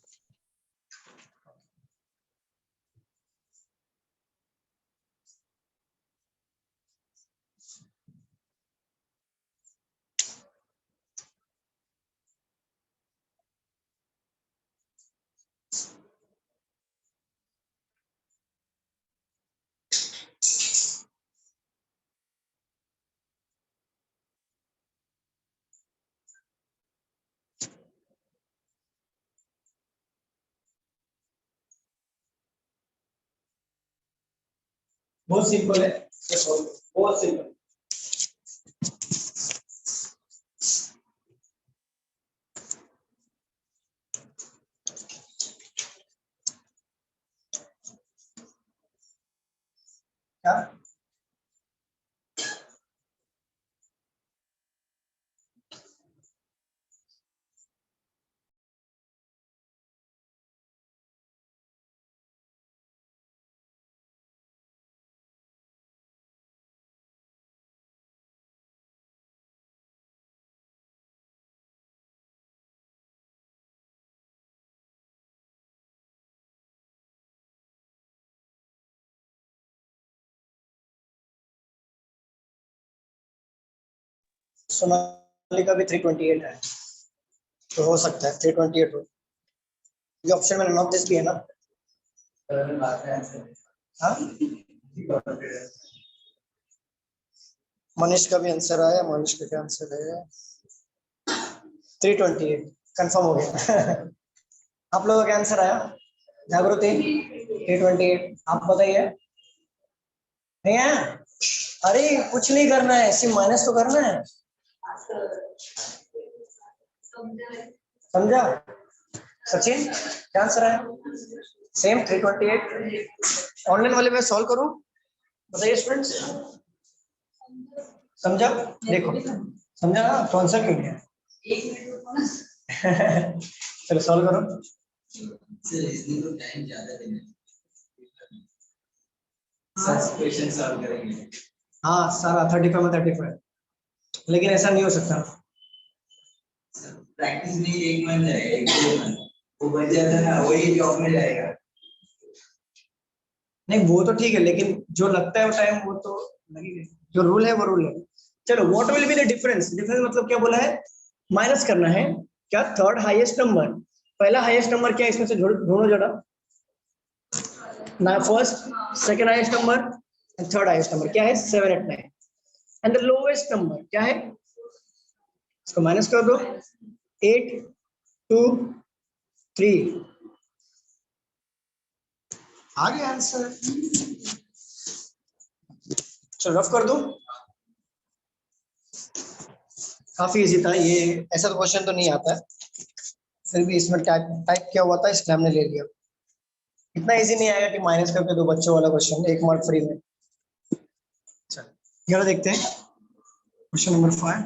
Speaker 1: बहुत सिंपल है, बहुत सिंपल। क्या? सोनाली का भी 328 है, तो हो सकता है 328 हो। ये ऑप्शन में नॉन ऑफ दिस भी है ना? हाँ मनीष का भी आंसर आया, मनीष का क्या आंसर है? 328 कंफर्म हो गया। आप लोगों का क्या आंसर आया? जागृति 328, आप बताइए। नहीं है? अरे कुछ नहीं करना है, सिर्फ माइनस तो करना है, समझा? सचिन क्या आंसर है? सेम 328। ऑनलाइन वाले में सॉल्व करूं? बताइए स्टूडेंट्स, समझा? देखो समझा ना कॉन्सेप्ट क्यों गया? चलो सॉल्व करो।
Speaker 6: सर इसमें तो टाइम ज्यादा देना सर क्वेश्चन सॉल्व करेंगे।
Speaker 1: हाँ सारा 35 में 35, लेकिन ऐसा नहीं हो सकता।
Speaker 6: प्रैक्टिस में 1 मंथ जाएगा, 1 मंथ वो बच जाता है, वही जॉब में जाएगा।
Speaker 1: नहीं वो तो ठीक है, लेकिन जो लगता है वो टाइम वो तो लगेगा। जो रूल है वो रूल है। चलो what will be the difference? Difference मतलब क्या बोला है? माइनस करना है। क्या? Third highest number. पहला हाईएस्ट नंबर क्या है इसमें से? ढूंढो जरा ना। First, second highest number and third highest number क्या है? 7, 8, 9 एंड द लोएस्ट नंबर क्या है? इसको माइनस कर दो। 8, 2, 3 आ गया आंसर। चलो रफ कर दो। काफी इजी था ये, ऐसा तो क्वेश्चन तो नहीं आता है, फिर भी इसमें टाइप किया हुआ था इसलिए हमने ले लिया। इतना इजी नहीं आएगा कि माइनस करके दो बच्चों वाला क्वेश्चन 1 मार्क फ्री में। चलो ये देखते हैं क्वेश्चन नंबर 5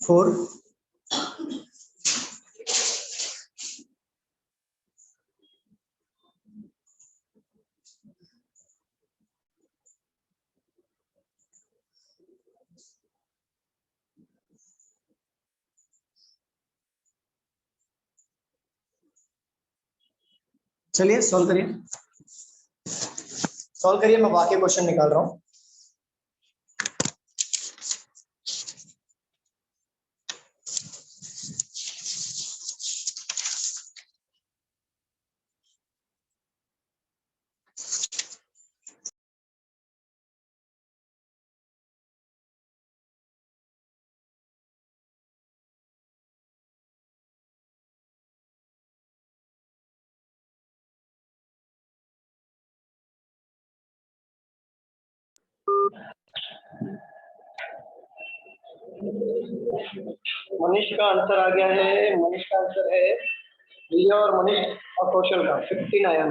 Speaker 1: 4 चलिए सॉल्व करिए। सॉल्व करिए, मैं बाकी क्वेश्चन निकाल रहा हूँ। मनीष का आंसर आ गया है। मनीष का आंसर है रिया और मनीष और कौशल का 15 आया।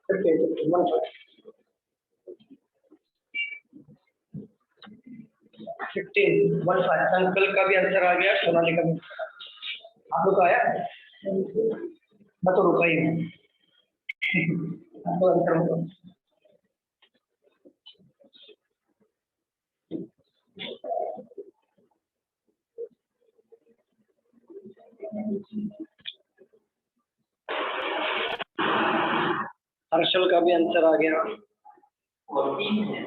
Speaker 1: 15 अंकल का भी आंसर आ गया, सोनाली का भी। आप लोग का आया? मैं तो रुका ही हूँ। आपको आंसर होगा। हर्षल का भी आंसर आ गया।
Speaker 6: 14 है।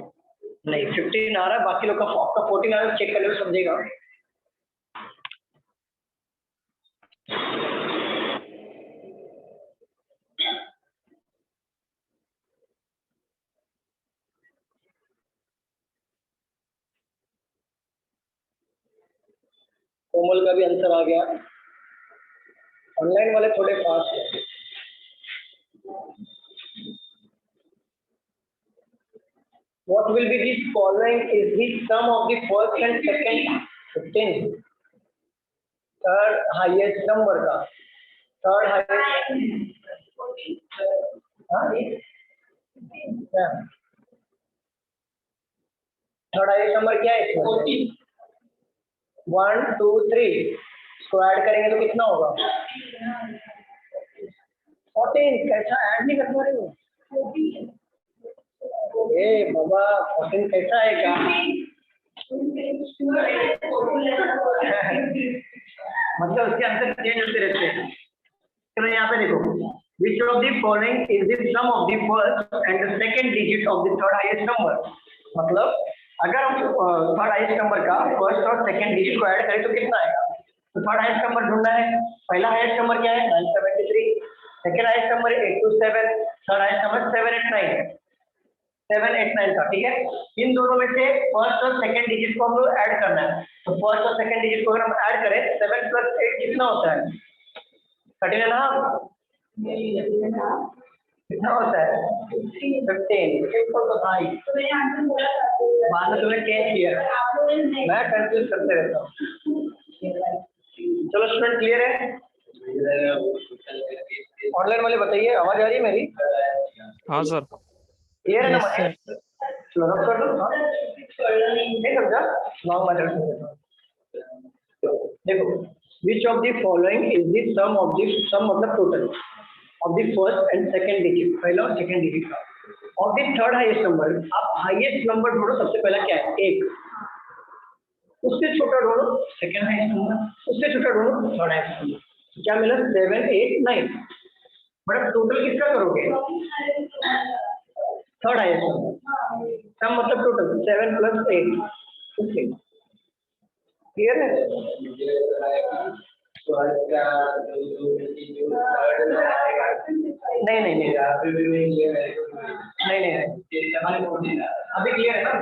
Speaker 1: नहीं 15 आ रहा है, बाकी लोग का आपका 14 आ रहा है, चेक कर लो समझेगा। कोमल का भी आंसर आ गया। ऑनलाइन वाले थोड़े फास्ट है। What will be the following is the sum of the first and second 15 third highest number का third highest third highest number क्या है इसमें? 1 2 3 इसको ऐड करेंगे तो कितना होगा? 14। कैसा ऐड नहीं कर पा रहे हो? ए बाबा 14 कैसा आएगा? मतलब उसके आंसर चेंज होते रहते हैं। चलो यहाँ पे देखो, which of the following is the sum of the first and the second digit of the third highest number? मतलब अगर हम थर्ड हाईएस्ट नंबर का फर्स्ट और सेकंड डिजिट को ऐड करें तो कितना आएगा? तो थर्ड हाईएस्ट नंबर ढूंढना है। पहला हाईएस्ट नंबर क्या है? 973। Second highest number 827। Third highest number 789 789 था। ठीक है, इन दोनों में से फर्स्ट और सेकंड डिजिट को हम लोग ऐड करना है। तो फर्स्ट और सेकंड डिजिट को अगर हम ऐड करें 7 + 8 कितना होता है? 13.5। कितना होता है? 15। सिंपल तो था ही, बाद में तुम्हें चेंज किया। मैं कंफ्यूज करते रहता हूँ। चलो स्टूडेंट क्लियर है? ऑनलाइन वाले बताइए, आवाज आ रही है मेरी?
Speaker 5: हाँ सर।
Speaker 1: क्लियर है ना?
Speaker 3: Yes, sir.
Speaker 1: रफ कर दो। हाँ नहीं समझा, लॉन्ग मेथड देखो, which of the following is the sum of the sum मतलब total of the first and second digit, पहला और सेकंड डिजिट का of the third highest number। आप हाईएस्ट नंबर ढूंढो, सबसे पहला क्या है, एक, उससे छोटा ढूंढो सेकंड हाईएस्ट नंबर, उससे छोटा ढूंढो थर्ड हाईएस्ट नंबर। क्या मिला, 7 8 9। बट टोटल किसका करोगे, थर्ड हाईएस्ट नंबर, सम मतलब टोटल 7 + 8 15। क्लियर है? नहीं नहीं नहीं अभी क्लियर है ना?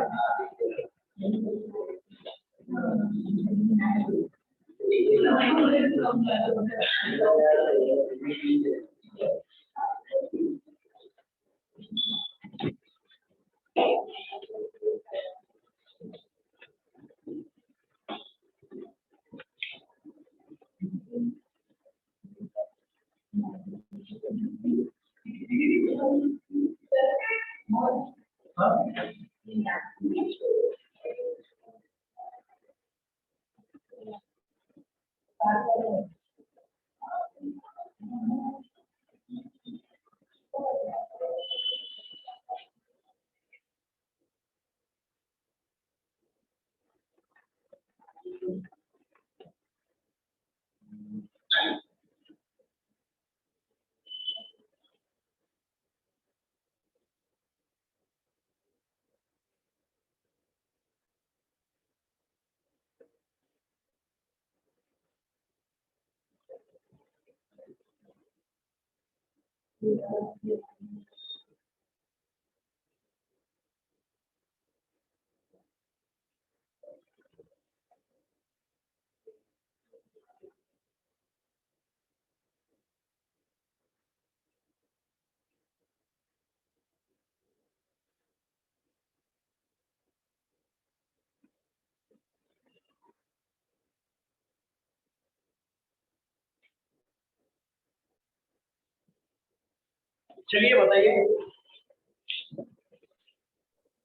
Speaker 1: चलिए बताइए।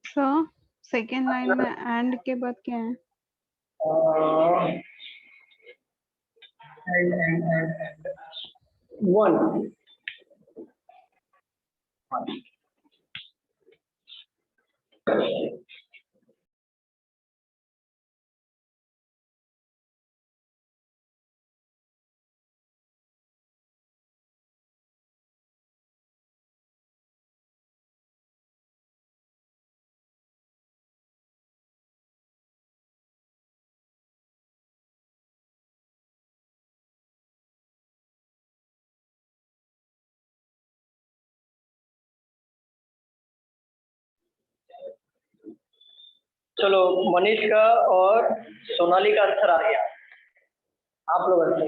Speaker 4: सर सेकेंड लाइन में एंड के बाद क्या है?
Speaker 1: and 1 चलो मनीष का और सोनाली का आंसर आ गया, आप लोग आंसर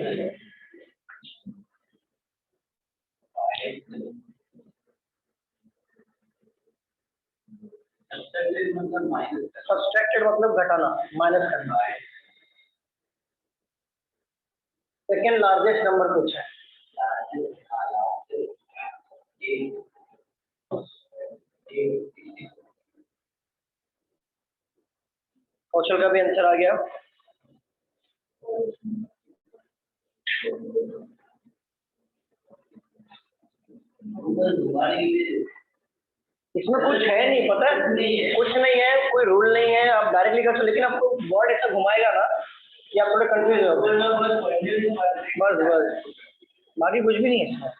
Speaker 1: सब्सट्रैक्टेड मतलब घटाना, माइनस करना है। सेकेंड लार्जेस्ट नंबर कुछ है, कौशल का भी आंसर आ गया। इसमें कुछ है नहीं, पता है कुछ नहीं है, कोई रूल नहीं है, आप डायरेक्टली कर सकते, लेकिन आपको वर्ड ऐसा घुमाएगा ना कि आप थोड़े कंफ्यूज हो। बस बस, बाकी कुछ भी नहीं है इसमें।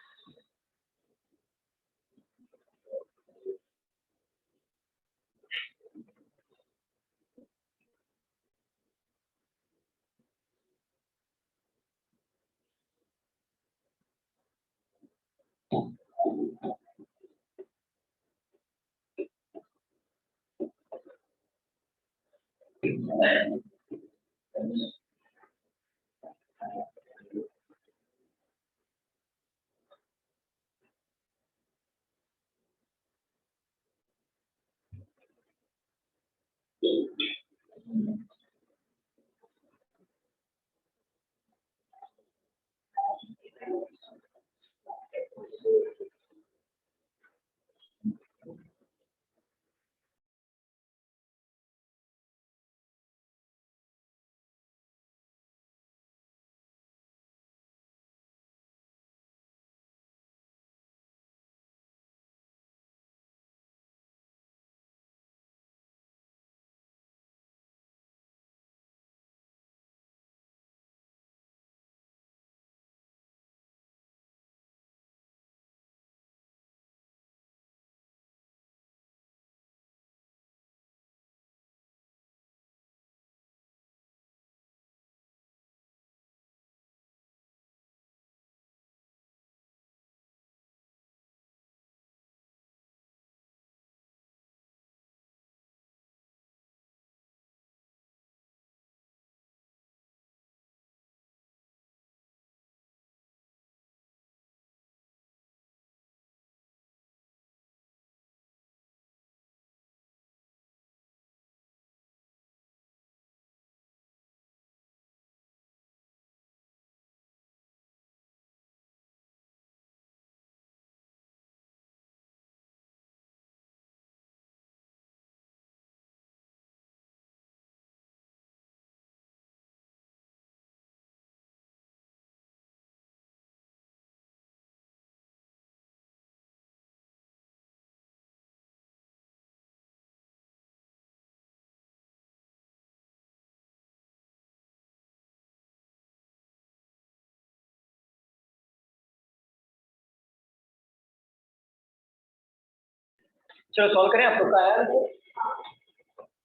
Speaker 1: चलो सॉल्व करें। आपको का आया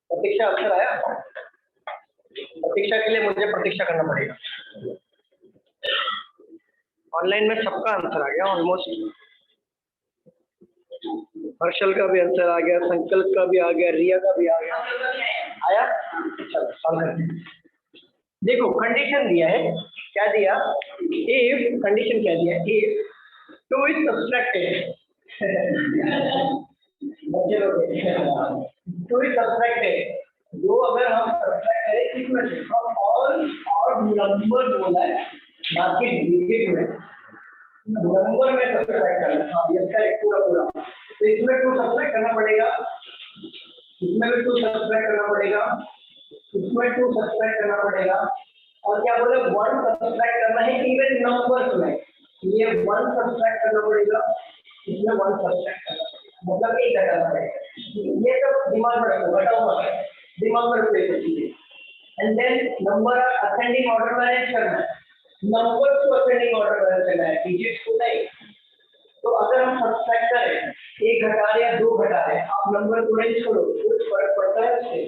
Speaker 1: प्रतीक्षा आंसर आया। प्रतीक्षा के लिए मुझे प्रतीक्षा करना पड़ेगा। ऑनलाइन में सबका आंसर आ गया ऑलमोस्ट। हर्षल का भी आंसर आ गया, संकल्प का भी आ गया, रिया का भी आ गया। आया? चलो सॉल्व करते हैं। देखो कंडीशन दिया है, क्या दिया? इफ कंडीशन क्या दिया? If 2 is subtracted, 2 is subtracted, जो अगर हम सब्ट्रैक्ट करें किसमें से? फ्रॉम ऑल और नंबर बोला है, बाकी डिजिट में नंबर में सब्ट्रैक्ट करना। हाँ ये करेक्ट पूरा पूरा। तो इसमें 2 सब्ट्रैक्ट करना पड़ेगा, इसमें भी 2 सब्ट्रैक्ट करना पड़ेगा, इसमें 2 सब्ट्रैक्ट करना पड़ेगा, और क्या बोले 1 सब्ट्रैक्ट करना है इवन नंबर्स में। ये 1 सब्ट्रैक्ट करना पड़ेगा, इसमें 1 सब्ट्रैक्ट करना पड़ेगा, मतलब एक घटाना पड़ेगा। ये सब दिमाग में रखो, घटा हुआ है दिमाग में रखो ये चीजें। And then number ascending order में अरेंज करना है, नंबर को असेंडिंग ऑर्डर में अरेंज करना है, डिजिट्स को नहीं। तो अगर हम सब्ट्रैक्ट करें, 1 घटा रहे हैं 2 घटा रहे हैं, आप नंबर को अरेंज करो, कुछ फर्क पड़ता है उससे?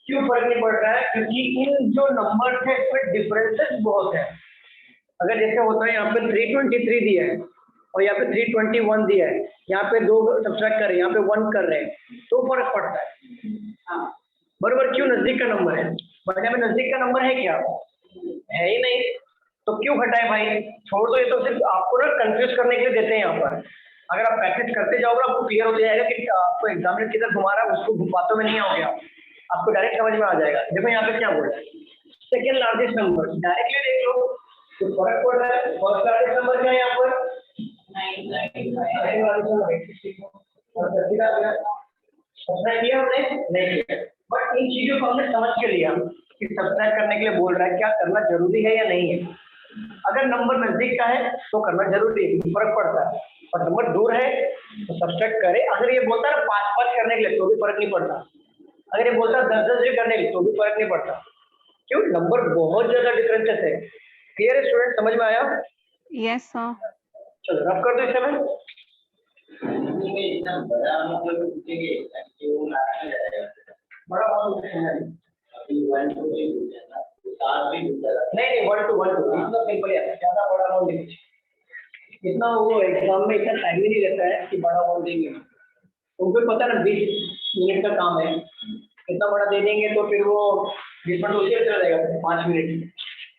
Speaker 1: क्यों फर्क नहीं पड़ रहा है? क्योंकि इन जो नंबर थे इसमें डिफरेंसेस बहुत है। अगर जैसे होता है यहाँ पे 323 दिया है और यहाँ पे 321 दिया है, यहाँ पे 2 सब्ट्रैक्ट कर रहे हैं, यहाँ पे 1 कर रहे हैं, तो फर्क पड़ता है। बराबर? क्यों? नजदीक का नंबर है। बढ़िया में नजदीक का नंबर है क्या? है ही नहीं, तो क्यों घटाए भाई? छोड़ दो, ये तो सिर्फ आपको ना कंफ्यूज करने के लिए देते हैं यहाँ पर। अगर आप प्रैक्टिस करते जाओगे आपको क्लियर हो जाएगा कि आपको एग्जामिनर किधर घुमा रहा है, उसको बातों में नहीं आओगे आपको डायरेक्ट समझ में आ जाएगा। देखो यहाँ पे क्या बोल रहा है, सेकेंड लार्जेस्ट नंबर, डायरेक्टली देख लो तो फर्क पड़ रहा है। फर्स्ट लार्जेस्ट नंबर क्या है यहाँ पर? 9 और सब्ट्रैक्ट किया हमने? नहीं किया। बट इन चीजों को हमने समझ के लिया कि सब्ट्रैक्ट करने के लिए बोल रहा है, क्या करना जरूरी है या नहीं है। अगर नंबर नजदीक का है तो करना जरूरी है, फर्क पड़ता है, और नंबर दूर है तो सब्ट्रैक्ट करे। अगर ये बोलता है 5-5 करने के लिए तो भी फर्क नहीं पड़ता, अगर ये बोलता है 10-10 भी करने के लिए तो भी फर्क नहीं पड़ता। क्यों? नंबर बहुत ज्यादा डिफरेंसेस है। क्लियर है स्टूडेंट? समझ में आया?
Speaker 4: Yes sir.
Speaker 1: चलो रफ कर दो इसे मैं।
Speaker 6: इतना बड़ा मतलब पूछेंगे कि वो नाराज हो जाएगा।
Speaker 1: बड़ा बहुत
Speaker 6: अभी 1 2 भी पूछ जाता, 7 भी पूछ जाता।
Speaker 1: नहीं 1 2 1 2 इतना सिंपल है, ज्यादा बड़ा अमाउंट नहीं। इतना वो एग्जाम में इतना टाइम ही नहीं रहता है कि बड़ा अमाउंट देंगे। उनको पता है ना 20 मिनट का काम है, इतना बड़ा दे देंगे तो फिर वो 20 मिनट उसी में चला जाएगा, 5 मिनट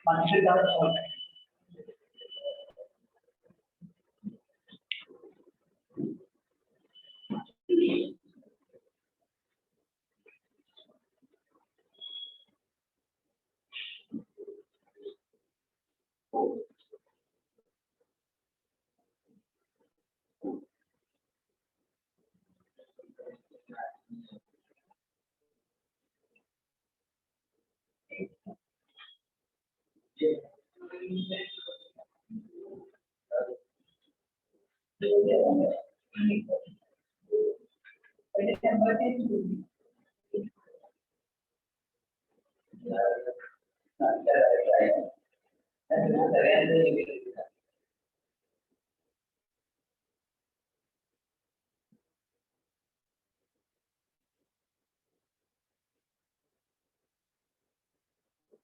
Speaker 1: 5 मिनट ज्यादा सॉल्व है।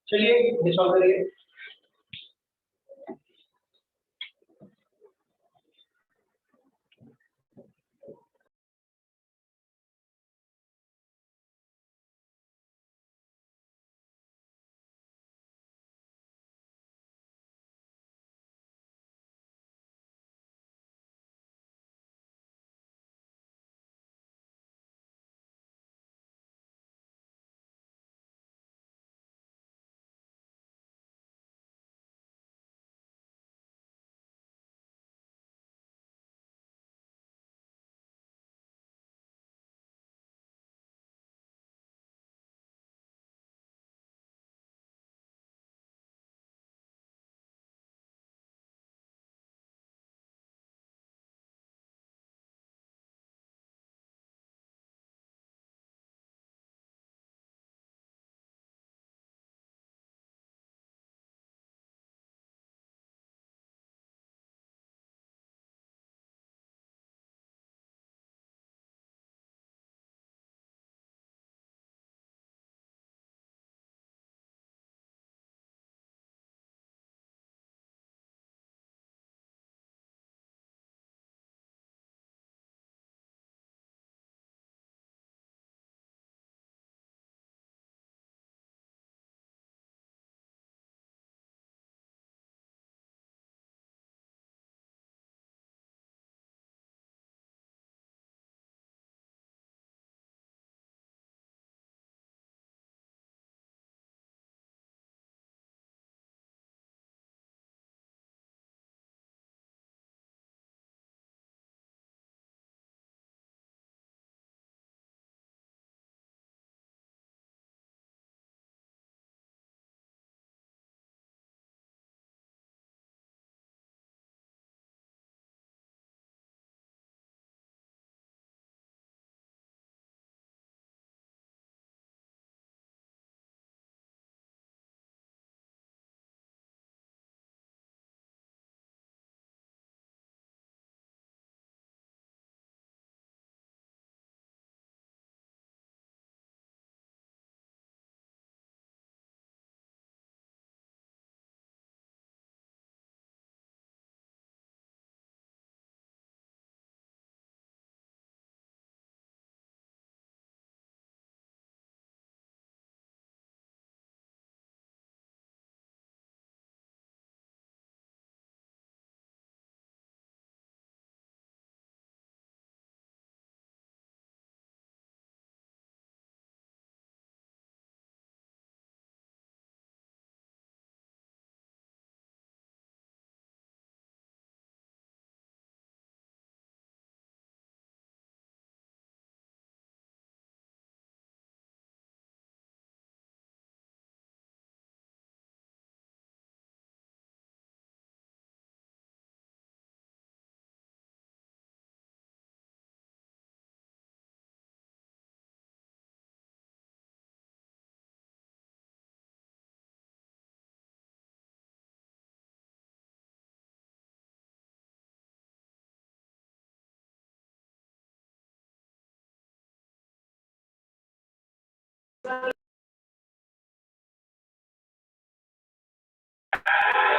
Speaker 1: चलिए सॉल्व करिए।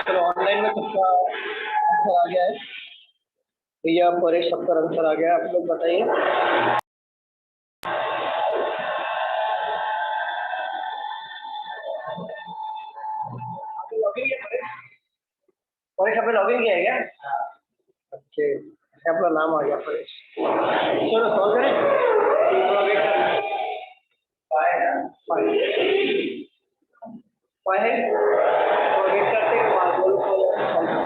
Speaker 1: चलो ऑनलाइन में सबका आंसर आ गया है भैया, परेश सबका आंसर आ गया है, आप लोग बताइए। परेश आपने लॉगिन किया है क्या? ओके, आपका नाम आ गया परेश। चलो सॉल्व करें, थोड़ा वेट करें। फाइव है, थोड़ा वेट करते हैं, बाद बोलो सॉल्व करते हैं।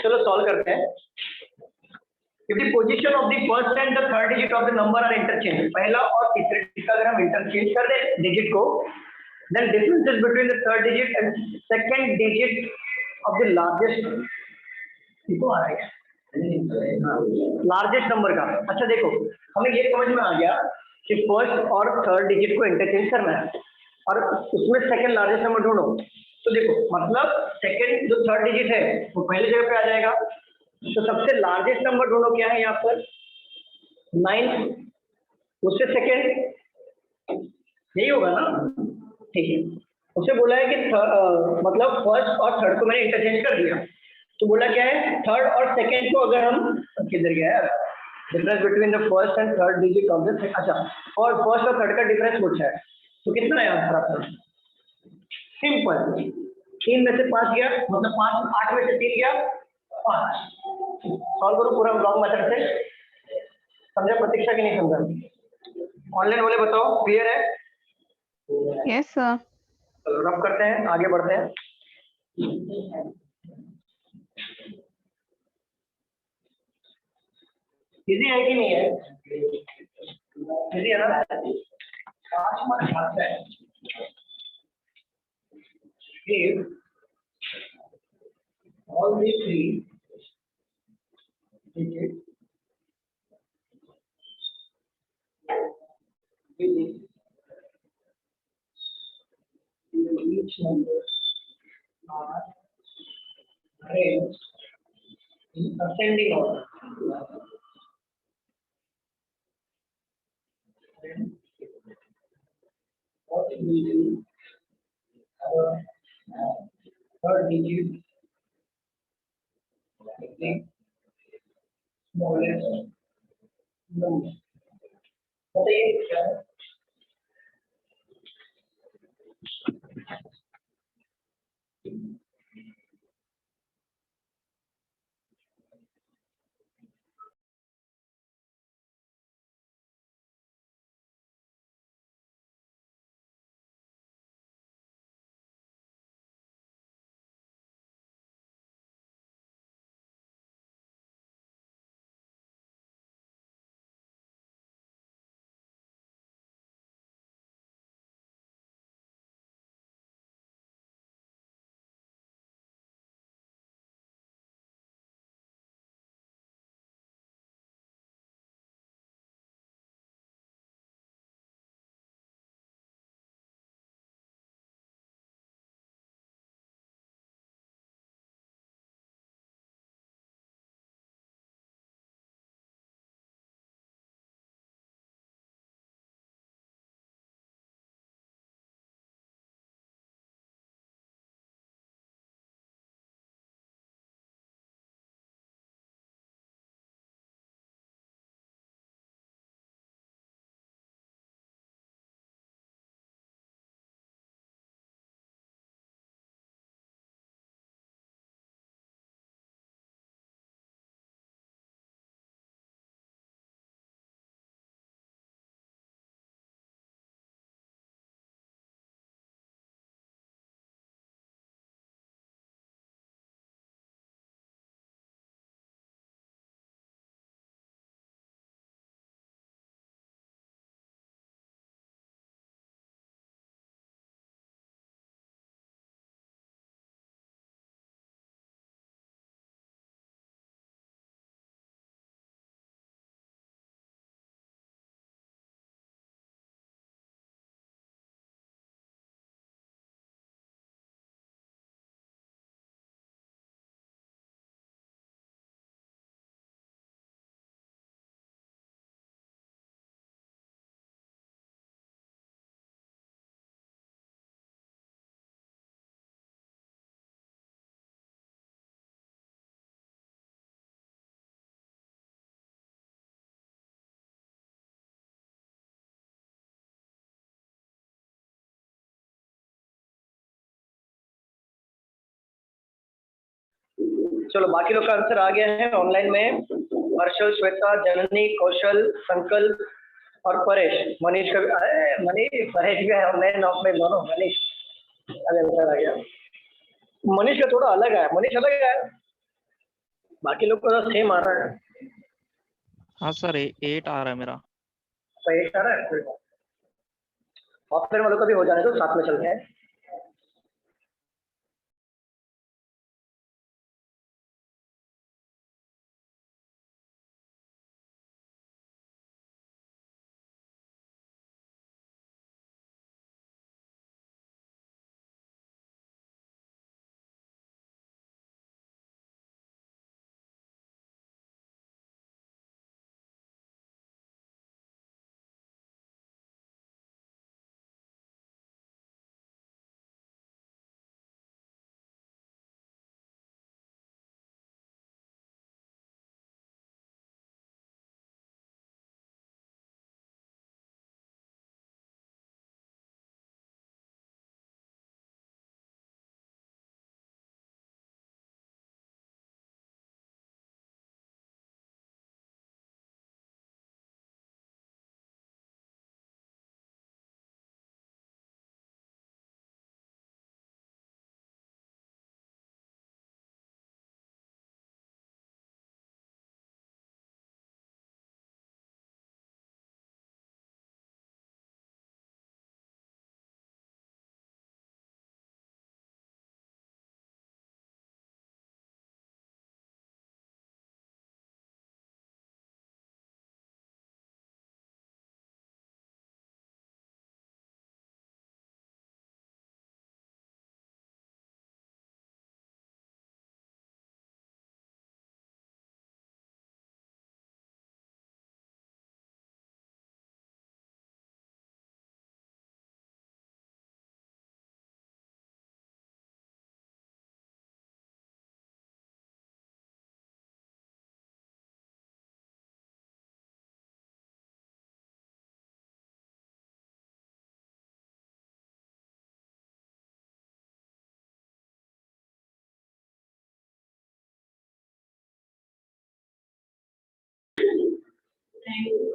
Speaker 1: चलो सॉल्व करते हैं। If the position of the first and the third digit of the number are interchanged, पहला और तीसरे digit का अगर हम interchange कर दें digit को, then differences between the third digit and second digit of the largest, देखो आ रहा है लार्जेस्ट नंबर का। अच्छा देखो, हमें ये समझ में आ गया कि फर्स्ट और थर्ड डिजिट को इंटरचेंज करना है और उसमें सेकंड लार्जेस्ट नंबर ढूंढो। तो देखो मतलब सेकंड जो थर्ड डिजिट है वो पहले जगह पे आ जाएगा, तो सबसे लार्जेस्ट नंबर ढूंढो, क्या है यहाँ पर 9, उससे सेकंड यही होगा ना, ठीक है। उससे बोला है कि मतलब फर्स्ट और थर्ड को मैंने इंटरचेंज कर दिया, तो बोला क्या है थर्ड और सेकंड को अगर हम किधर गया है difference between the first and third digit of the, अच्छा और फर्स्ट और थर्ड का डिफरेंस पूछा है, तो कितना है आंसर आपका सिंपल, 3 में से 5 गया, मतलब 5, 8 में से 3 गया 5। सॉल्व करो पूरा लॉन्ग मेथड से। समझा प्रतीक्षा की नहीं समझा? ऑनलाइन वाले बताओ, क्लियर है?
Speaker 4: Yes sir.
Speaker 1: चलो रब करते हैं, आगे बढ़ते हैं। इजी है कि नहीं है? इजी है ना? 5 मार्क्स आता है। If all the 3 digits within each number are arranged in ascending order, then what will be our third digit the smallest number? बताइए क्या है? चलो बाकी लोग का आंसर आ गया है ऑनलाइन में। हर्षल, श्वेता, जननी, कौशल, संकल्प और परेश। मनीष का भी, अरे मनीष, परेश भी है ऑनलाइन ऑफलाइन दोनों। मनीष अरे आंसर आ गया। मनीष का थोड़ा अलग है, मनीष अलग है, बाकी लोग का सेम आ रहा है।
Speaker 5: हाँ सर 8 आ रहा है मेरा।
Speaker 1: सही आ रहा है। ऑफलाइन वालों का भी हो जाने दो, साथ में चलते हैं।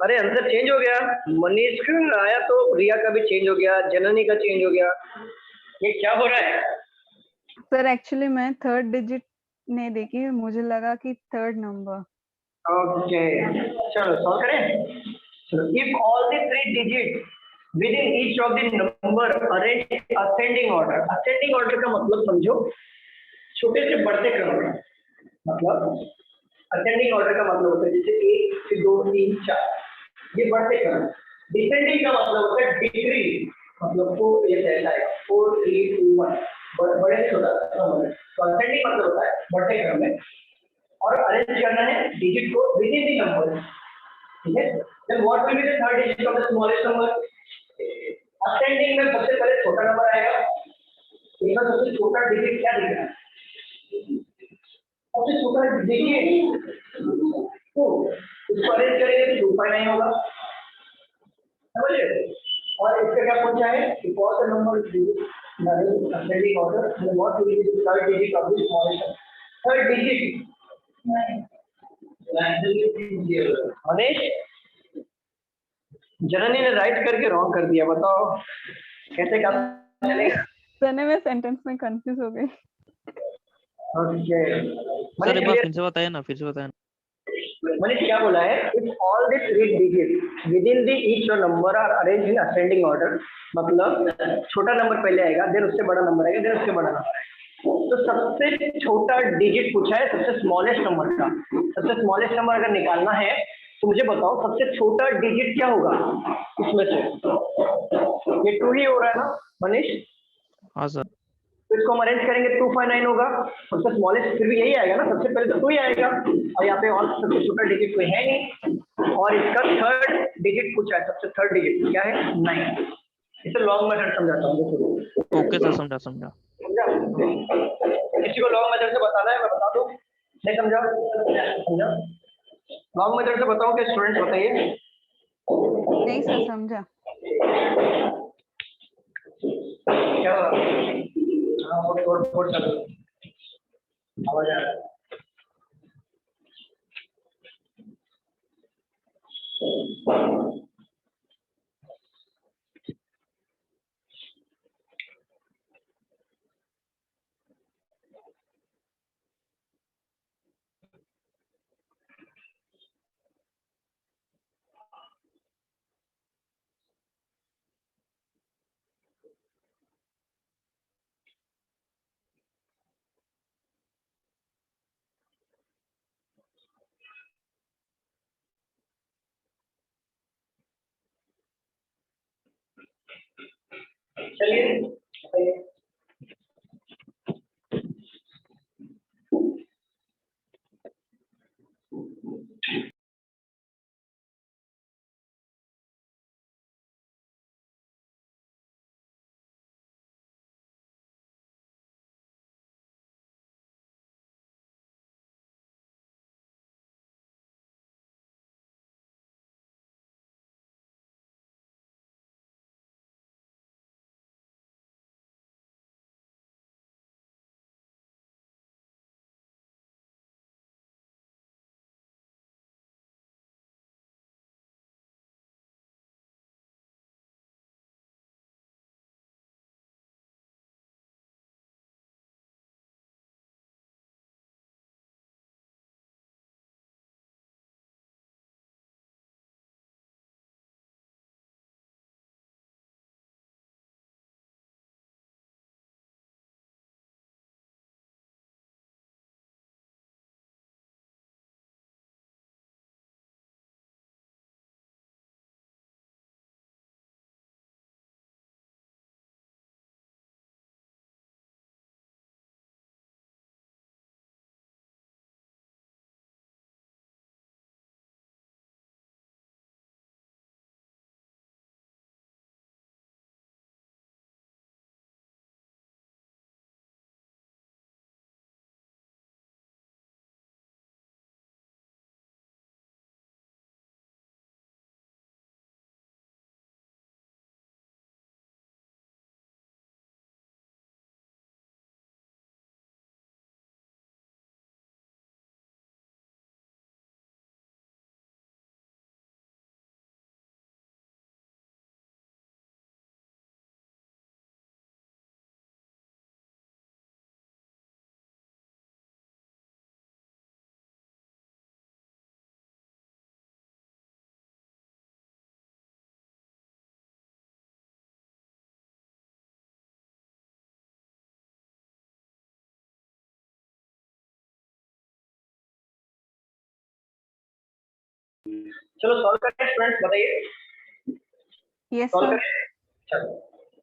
Speaker 1: अरे आंसर चेंज हो गया। मनीष का आया तो रिया का भी चेंज हो गया, जननी का चेंज हो गया। ये क्या हो रहा है?
Speaker 4: सर एक्चुअली मैं थर्ड डिजिट नहीं देखी, मुझे लगा कि थर्ड नंबर।
Speaker 1: ओके, चलो सॉल्व करें। चलो, if all the three digit within each of the number arranged ascending order। ascending order का मतलब समझो, छोटे से बढ़ते क्रम में। मतलब ascending order का मतलब होता है जैसे 1 फिर 2 3 4, ये बढ़ते क्रम। descending का मतलब होता है डिक्रीज, मतलब को ये ऐसा है 4 3 2 1, बड़े से छोटा नंबर। तो ascending मतलब होता है बढ़ते क्रम में, और अरेंज करना है डिजिट को within the number। ठीक है, then what will be the third digit of the smallest number? ascending में सबसे पहले छोटा नंबर आएगा। इसका सबसे छोटा डिजिट क्या दिख रहा है? सबसे छोटा डिजिट 2, इसको अरेंज करेंगे तो 2.9 होगा, समझिए। और इसका क्या पूछा है? because the number is ascending order, then what will be the third digit of the smallest number? third digit 9। Manish, जननी ने राइट करके रॉन्ग कर दिया, बताओ कैसे काम चलेगा?
Speaker 4: सर ने मैं सेंटेंस में कंफ्यूज हो गई।
Speaker 1: ओके,
Speaker 5: सर एक बार फिर से बताइए ना, फिर से बताइए ना।
Speaker 1: मनीष क्या बोला है? If all the three digit within the each number are arranged in ascending order, मतलब छोटा नंबर पहले आएगा, देन उससे बड़ा नंबर आएगा, देन उससे बड़ा नंबर आएगा। तो सबसे छोटा डिजिट पूछा है सबसे स्मॉलेस्ट नंबर का। सबसे स्मॉलेस्ट नंबर अगर निकालना है तो मुझे बताओ सबसे छोटा डिजिट क्या होगा इसमें से? ये 2 ही हो रहा है ना मनीष?
Speaker 5: हाँ सर।
Speaker 1: तो इसको हम अरेंज करेंगे 2.9 होगा। सबसे स्मॉलेस्ट फिर भी यही आएगा ना, सबसे पहले तो 2 ही आएगा, और यहाँ पे और सबसे छोटा डिजिट कोई है नहीं। और इसका थर्ड डिजिट पूछा है, सबसे थर्ड डिजिट क्या है? 9। इसे लॉन्ग मेथड समझाता हूँ, देखो।
Speaker 5: ओके सर, समझा समझा।
Speaker 1: समझा? किसी को लॉन्ग मेथड से बताना है मैं बता दूं? नहीं समझा? समझा? लॉन्ग मेथड से बताओ कि स्टूडेंट्स बताइए।
Speaker 4: नहीं सर समझा।
Speaker 1: क्या? हाँ वो तोड़ चलो, आवाज आ रहा है। चलिए चलो सॉल्व करते हैं स्टूडेंट्स, बताइए
Speaker 4: Yes,
Speaker 1: सॉल्व
Speaker 4: sir.
Speaker 1: करें। चलो,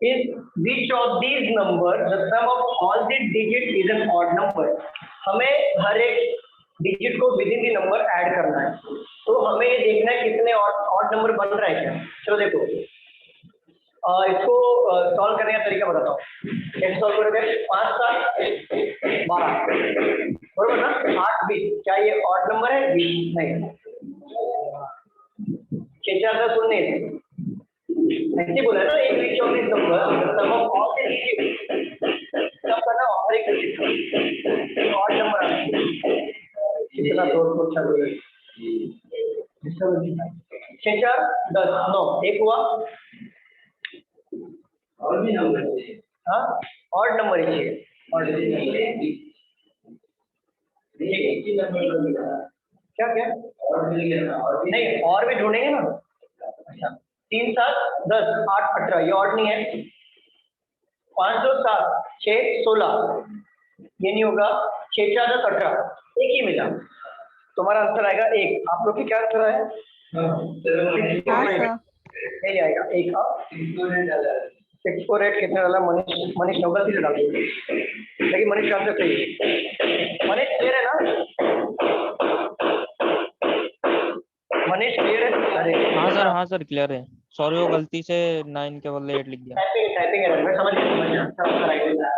Speaker 1: in which of these numbers the sum of all the digit is an odd number? हमें हर एक डिजिट को with in the number add करना है, तो हमें ये देखना है कितने ऑड नंबर बन रहा है क्या। चलो देखो, इसको सॉल्व करने का तरीका बताता हूँ। कैसे सॉल्व करोगे? 5 7 12 बरोबर ना, 8 20, क्या ये ऑड नंबर है? 20 नहीं, 6 4 10 19, ऐसे बोला ना, एक which of this number sum of all the digit, सब करना और एक डिजिट ऑड नंबर आ कितना तोड़ चालू है। 6 4 10 9, एक हुआ
Speaker 6: और भी नंबर चाहिए।
Speaker 1: हाँ, ऑड नंबर ही चाहिए। और
Speaker 6: एक ही नंबर मिला
Speaker 1: क्या क्या
Speaker 6: और मिल गया ना, और भी
Speaker 1: नहीं, और भी ढूंढेंगे ना। अच्छा, 3 7 10 8 18, ये ऑड नहीं है। 5 2 7 6 16, ये नहीं होगा। 6 4 10 18, एक ही मिला, तुम्हारा आंसर आएगा 1। आप लोग की क्या आंसर है?
Speaker 4: हाँ, sir.
Speaker 1: यही आएगा 1 का। 648 कितने डाला? मनीष ने गलती से डाल दिया, लेकिन मनीष का आंसर सही है। मनीष क्लियर है ना? मनीष क्लियर है? अरे
Speaker 5: हाँ सर क्लियर है। सॉरी वो गलती से 9 के बदले 8 लिख दिया।
Speaker 1: टाइपिंग एरर, मैं समझ गया। अच्छा आंसर आएगा।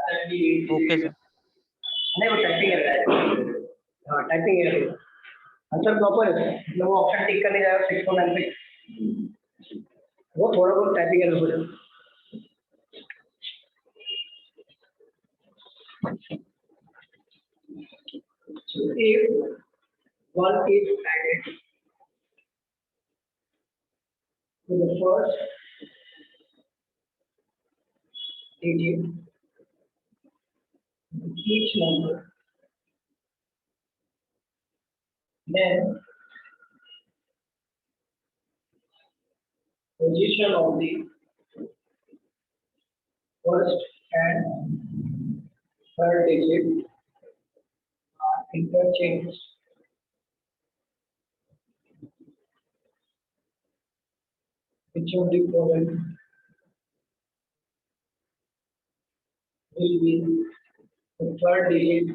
Speaker 5: Okay sir.
Speaker 1: नहीं, वो टाइपिंग एरर है। हाँ, टाइपिंग एरर। आंसर प्रॉपर है, मतलब वो ऑप्शन टिक करने जाएगा 696, वो थोड़ा बहुत टाइपिंग एरर हो जाएगा। If one is added to the first digit, each number, then position of the first and third digit are interchanged. Which of the following will be the third digit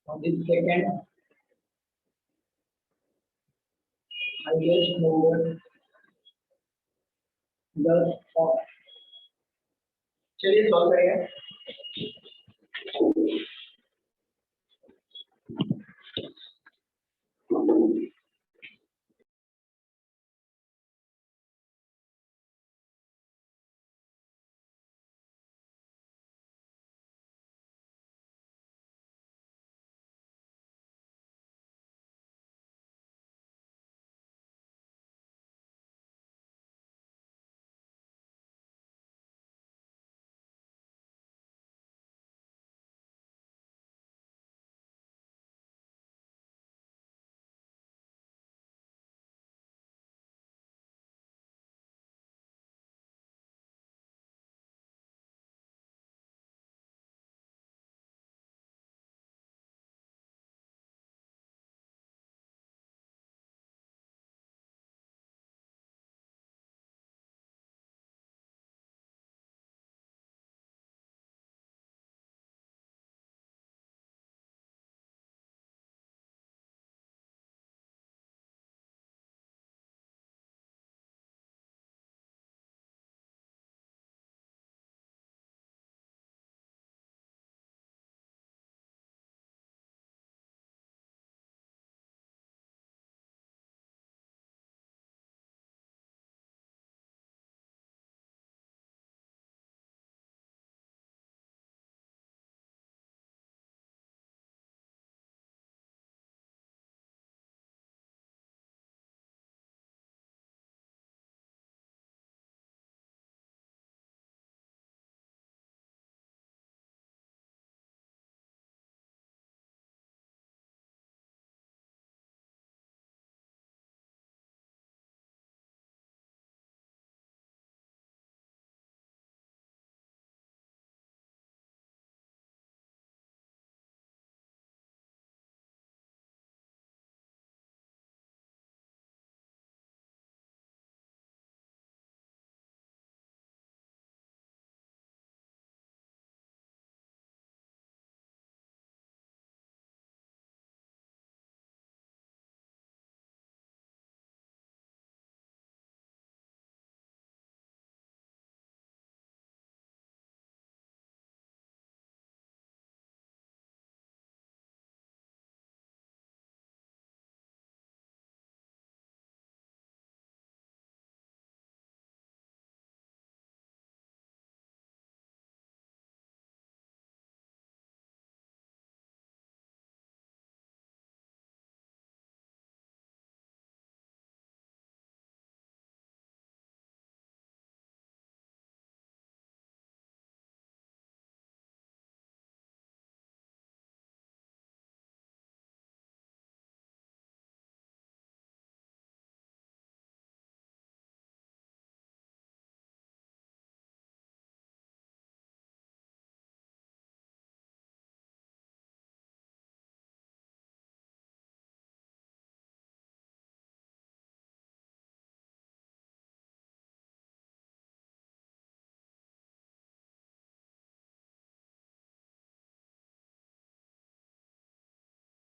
Speaker 1: of the second highest number thus far? चलिए सॉल्व करेंगे।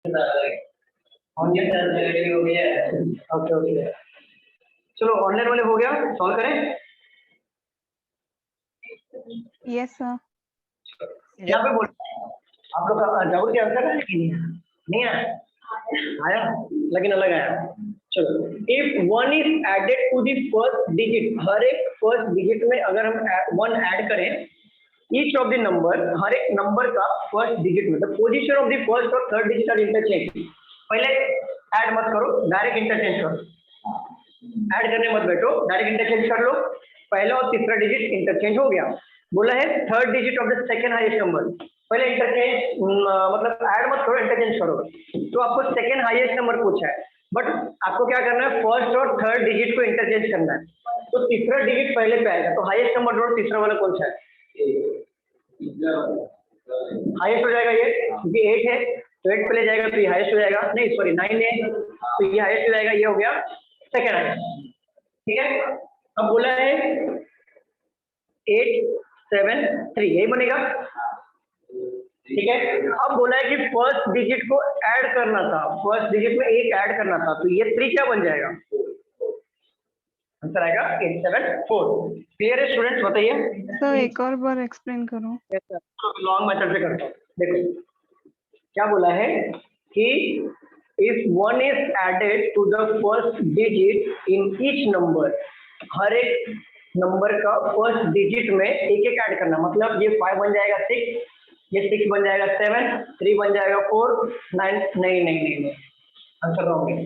Speaker 1: ओके ओके, चलो ऑनलाइन वाले हो गया, सॉल्व करें।
Speaker 4: Yes sir.
Speaker 1: यहाँ पे बोल आप लोग का जागरूक के आंसर है कि नहीं आया? आया लेकिन अलग आया। चलो, if one is added to the first digit, हर एक फर्स्ट डिजिट में अगर हम वन ऐड करें, ईच ऑफ द नंबर, हर एक नंबर का फर्स्ट डिजिट में, the position of the first और थर्ड डिजिट आर इंटरचेंज। पहले ऐड मत करो, डायरेक्ट इंटरचेंज करो, ऐड करने मत बैठो, डायरेक्ट इंटरचेंज कर लो। पहला और तीसरा डिजिट इंटरचेंज हो गया। बोला है third digit of the second highest number, पहले इंटरचेंज मतलब ऐड मत करो, इंटरचेंज करो। तो आपको सेकंड हाईएस्ट नंबर पूछा है, बट आपको क्या करना है, फर्स्ट और थर्ड डिजिट को इंटरचेंज करना है। तो तीसरा डिजिट पहले पे आएगा, तो हाईएस्ट नंबर ढूंढो, तीसरा वाला कौन सा है? हाईएस्ट हो जाएगा ये, क्योंकि 8 है तो 8 पहले जाएगा, तो ये हाईएस्ट हो जाएगा। नहीं सॉरी 9 है तो ये हाईएस्ट हो जाएगा, ये हो गया सेकंड हाईएस्ट। ठीक है, अब बोला है 8 7 3, यही बनेगा। ठीक है, अब बोला है कि फर्स्ट डिजिट को ऐड करना था, फर्स्ट डिजिट में एक ऐड करना था, तो ये 3 क्या बन जाएगा? आंसर आएगा 8 7 4। क्लियर है स्टूडेंट्स, बताइए।
Speaker 4: सर एक और बार एक्सप्लेन करो।
Speaker 1: लॉन्ग मेथड से करता हूँ। देखो क्या बोला है कि if one is added to the first digit in each number, हर एक नंबर का फर्स्ट डिजिट में एक एक ऐड करना, मतलब ये 5 बन जाएगा 6, ये 6 बन जाएगा 7, 3 बन जाएगा 4, 9, नहीं नहीं नहीं नहीं, आंसर रॉन्ग है,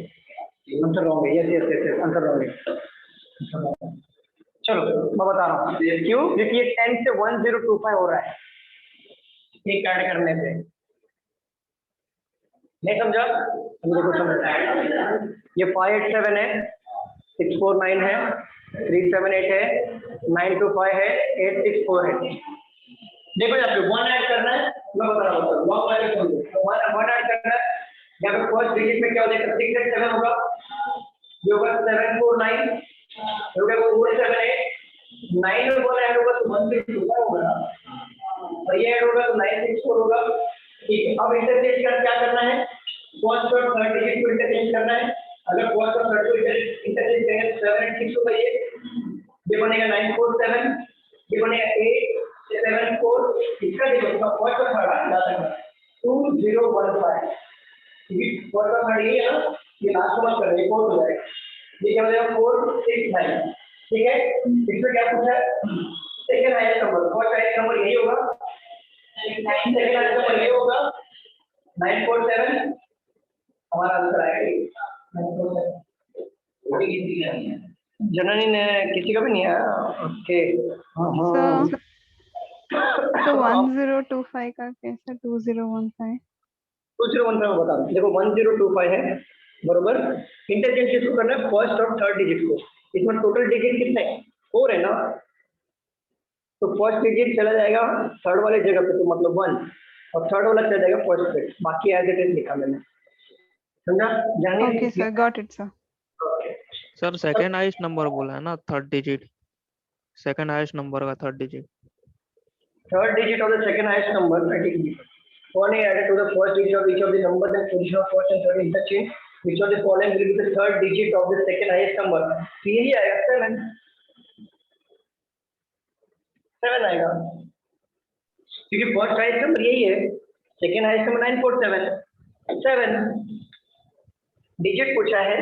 Speaker 1: आंसर रॉन्ग है, yes yes yes answer wrong है। चलो मैं बता रहा हूँ क्यों, क्योंकि ये 10 से 1025 हो रहा है एक ऐड करने से। नहीं समझा? देखो समझ, ये 587 है, 649 है, 378 है, 925 है, 864 है। देखो यहाँ पे 1 ऐड करना है, मैं बता रहा हूँ 1 ऐड करना है। यहाँ पे फर्स्ट डिजिट में क्या हो जाएगा, 6 से 7 होगा, ये होगा 749, ये होगा 478, 9 में 1 ऐड होगा तो 162 होगा, और ये ऐड होगा तो 964 होगा। ठीक है, अब इंटरचेंज कर क्या करना है, फर्स्ट और थर्ड डिजिट को इंटरचेंज करना है। अगर फर्स्ट और थर्ड को इंटरचेंज करेंगे तो 7 and 6 होगा, ये बनेगा 947, ये बनेगा 874, इसका देखो फर्स्ट और थर्ड याद रखना 2015, क्योंकि फर्स्ट और थर्ड ये है ना, ये लास्ट मत कर रहे, 4 हो जाएगा, ये क्या हो जाएगा 469। ठीक है, इसमें क्या पूछा है, second highest number, first highest number यही होगा, सेकंड हाईएस्ट नंबर ये होगा 947, हमारा आंसर आएगा 947। जननी ने किसी का भी नहीं आया। ओके
Speaker 4: तो 1025 का कैसे 2015?
Speaker 1: 2015 में बता दूं, देखो 1025 है बरोबर, इंटरचेंज किसको करना है, फर्स्ट और थर्ड डिजिट को। इसमें टोटल डिजिट कितने हैं, 4 है ना, तो फर्स्ट डिजिट चला जाएगा थर्ड वाले जगह पे, तो मतलब 1, और थर्ड वाला चला जाएगा फर्स्ट पे, बाकी एज इट इज लिखा मैंने, समझा?
Speaker 4: Okay sir, got it sir.
Speaker 5: Sir second highest number बोला है ना, third digit, second highest number का third digit.
Speaker 1: Third digit of the second highest number, one is added to the first digit of each of the numbers and position of first and third interchange. Which of the following will be the third digit of the second highest number? तो यही आएगा 7, 7 आएगा, क्योंकि फर्स्ट हाईएस्ट नंबर यही है, सेकंड हाईएस्ट नंबर 947, 7 डिजिट पूछा है,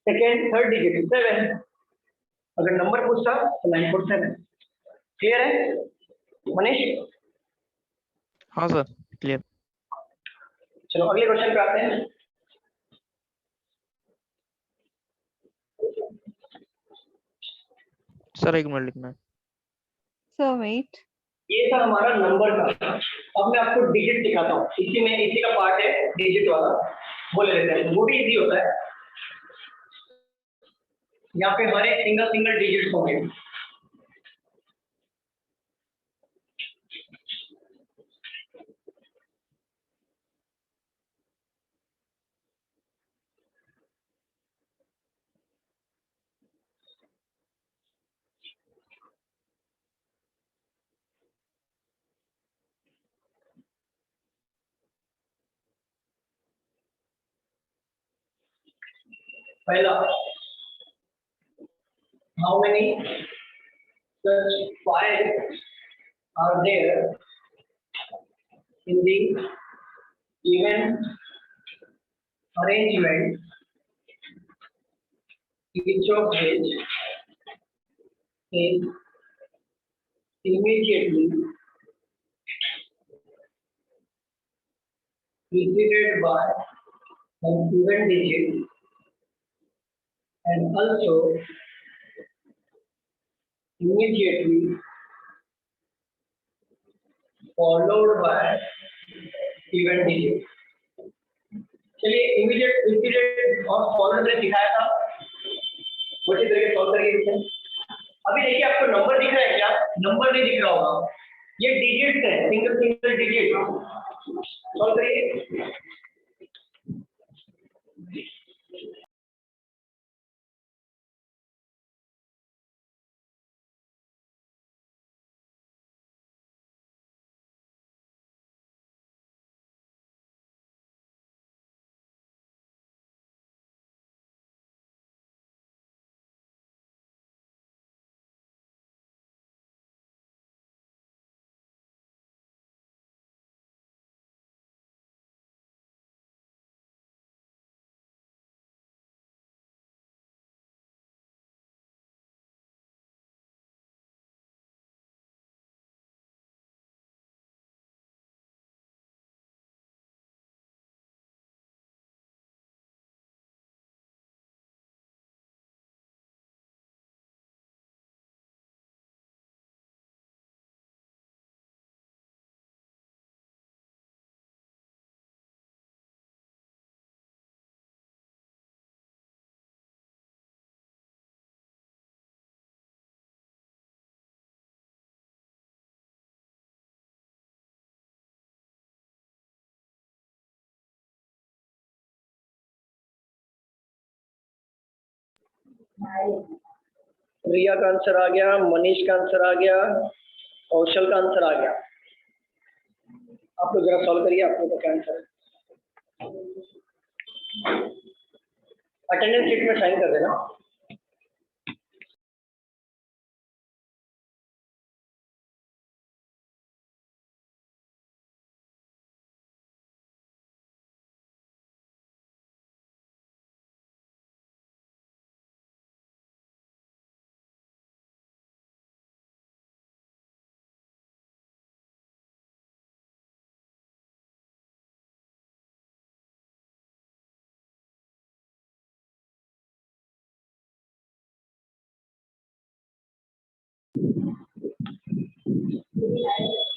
Speaker 1: सेकंड थर्ड डिजिट 7, अगर नंबर पूछता तो 947। क्लियर है मनीष?
Speaker 5: हाँ सर क्लियर।
Speaker 1: चलो अगले क्वेश्चन पे आते हैं।
Speaker 5: सर एक मिनट लिखना है।
Speaker 4: सर वेट,
Speaker 1: ये था हमारा नंबर का। अब मैं आपको डिजिट दिखाता हूँ, इसी का पार्ट है डिजिट वाला, बोले लेते हैं, वो भी इजी होता है। यहाँ पे हर एक सिंगल डिजिट होंगे। पहला, how many such files are there in the event arrangement, each of which is immediately preceded by an event digit and also immediately followed by event digit. चलिए इमीडिएट प्रीसीडेड और फॉलोड में दिखाया था, उसी तरीके सॉल्व करिए इसे। अभी देखिए आपको नंबर दिख रहा है क्या? नंबर नहीं दिख रहा होगा, ये डिजिट्स है, सिंगल सिंगल डिजिट। सॉल्व करिए। रिया का आंसर आ गया, मनीष का आंसर आ गया, कौशल का आंसर आ गया। आप लोग जरा सॉल्व करिए, आप लोगों का क्या आंसर है? अटेंडेंस शीट में साइन कर देना।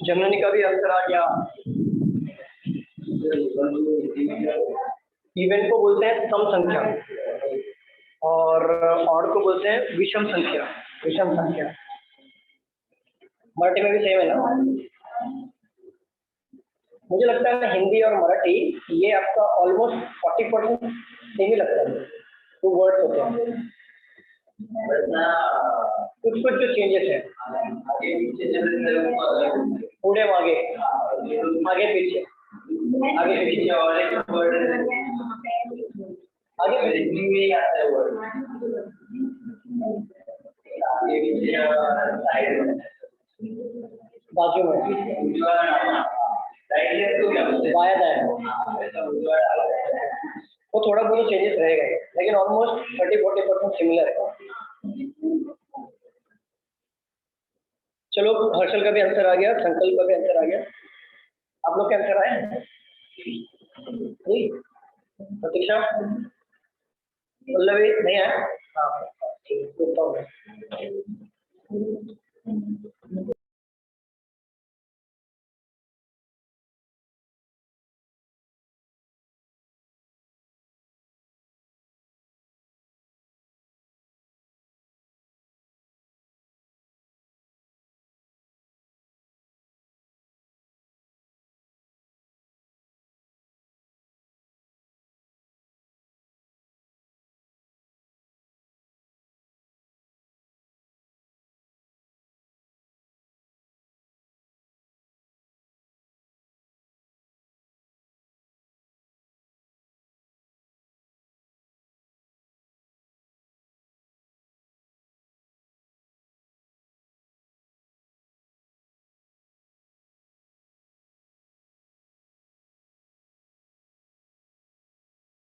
Speaker 1: जननी का भी आंसर आ गया। इवेंट को बोलते हैं सम संख्या और ऑड को बोलते हैं विषम संख्या। विषम संख्या मराठी में भी सेम है ना? मुझे लगता है हिंदी और मराठी ये आपका ऑलमोस्ट 40% सेम ही लगता है, तो वर्ड्स होते हैं, कुछ कुछ जो चेंजेस है पूरे आगे आगे पीछे आगे पीछे और एक आगे पीछे आता है वर्ड बाजू में बाया दाया वो थोड़ा बहुत चेंजेस रहेगा, लेकिन ऑलमोस्ट 30-40% सिमिलर है। चलो हर्षल का भी आंसर आ गया, संकल्प का भी आंसर आ गया। आप लोग के आंसर आए? प्रतीक्षा, पल्लवी नहीं आया? हाँ,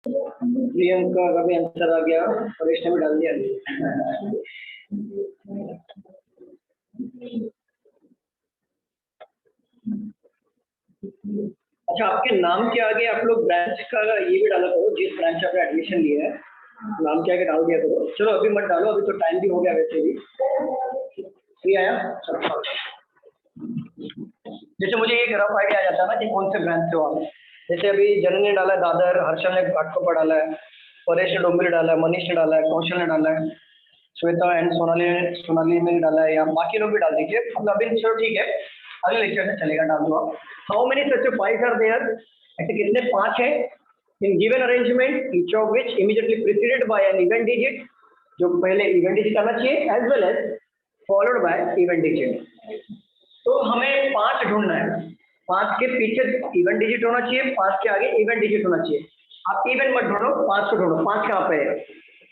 Speaker 1: प्रियंका का भी आंसर आ गया, परेश ने भी डाल दिया। अच्छा, आपके नाम के आगे आप लोग ब्रांच का ये भी डाला करो, जिस ब्रांच आपने एडमिशन लिया है नाम के आगे डाल दिया करो। चलो अभी मत डालो, अभी तो टाइम भी हो गया वैसे भी। ये आया जैसे मुझे एक रफ आइडिया आ जाता है ना कि कौन से ब्रांच से हो आप। जैसे अभी जनन ने डाला है दादर, हर्षल ने घाटकोपर डाला है, परेश ने डोंबिवली डाला है, मनीष ने डाला है, कौशल ने डाला है, श्वेता एंड सोनाली ने डाला है, या बाकी लोग भी डाल दीजिए। मतलब अभी चलो ठीक है, अगले लेक्चर से चलेगा, डाल दो आप। How many such fives are there? ऐसे कितने 5 है in given arrangement, each of which immediately preceded by an event digit, जो पहले इवेंट डिजिट आना चाहिए, as well as followed by event digit. तो हमें 5 ढूंढना है, 5 के पीछे इवेंट डिजिट होना चाहिए, 5 के आगे इवेंट डिजिट होना चाहिए। आप इवन मत ढूंढो, 5 को ढूंढो। 5 कहाँ पे है?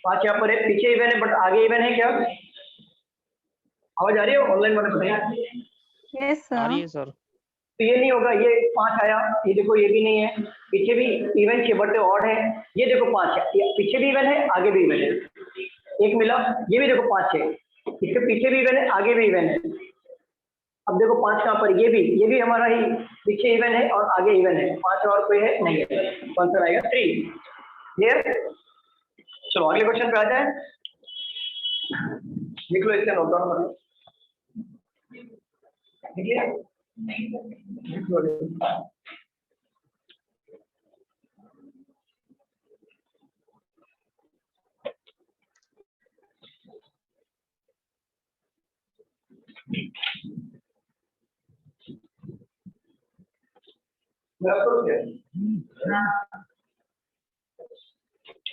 Speaker 1: 5 यहाँ पर है, पीछे इवन है बट आगे इवन है क्या? आवाज आ रही है ऑनलाइन वाले बताइए।
Speaker 4: यस
Speaker 5: आ रही
Speaker 4: सर।
Speaker 5: है सर।
Speaker 1: तो ये नहीं होगा, ये 5 आया, ये देखो ये भी नहीं है, पीछे भी इवन चाहिए बट ऑड है। ये देखो 5 है, ये पीछे भी इवन है, आगे भी इवन है, एक मिला। ये भी देखो 5 है, इसके पीछे भी इवन है, आगे भी इवन है। अब देखो 5 कहाँ पर? ये भी हमारा ही पीछे इवन है और आगे इवन है। 5 और कोई है नहीं है, आंसर आएगा 3। क्लियर? चलो अगले क्वेश्चन पे आ जाए, लिख लो, इससे नोट डाउन कर लो। लिख लिया? लिख लो।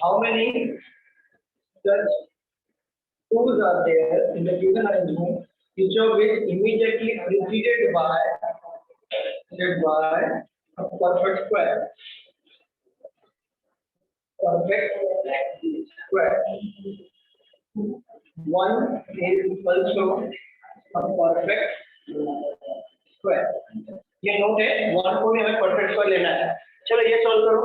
Speaker 1: How many such tools are there in the given arrangement, each of which immediately preceded by a perfect square? Perfect square. One is also a perfect square. ये नोट है, 1 को भी हमें परफेक्ट स्क्वायर लेना है। चलो ये सॉल्व करो।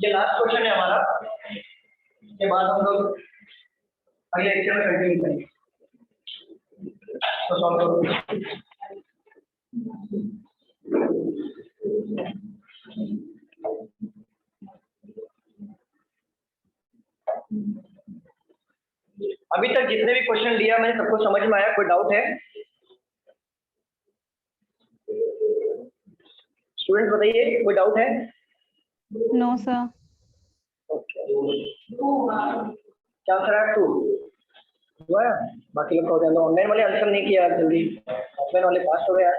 Speaker 1: ये लास्ट क्वेश्चन है हमारा, इसके बाद हम लोग अगले लेक्चर में कंटिन्यू करेंगे। तो सॉल्व करो। अभी तक जितने भी क्वेश्चन लिया मैंने सबको समझ में आया? कोई डाउट है? स्टूडेंट बताइए, कोई डाउट है?
Speaker 4: No sir.
Speaker 1: क्या आंसर है? 2 हुआ है? बाकी लोग को ऑनलाइन वाले आंसर नहीं किया जल्दी, ऑफलाइन वाले पास हो गया।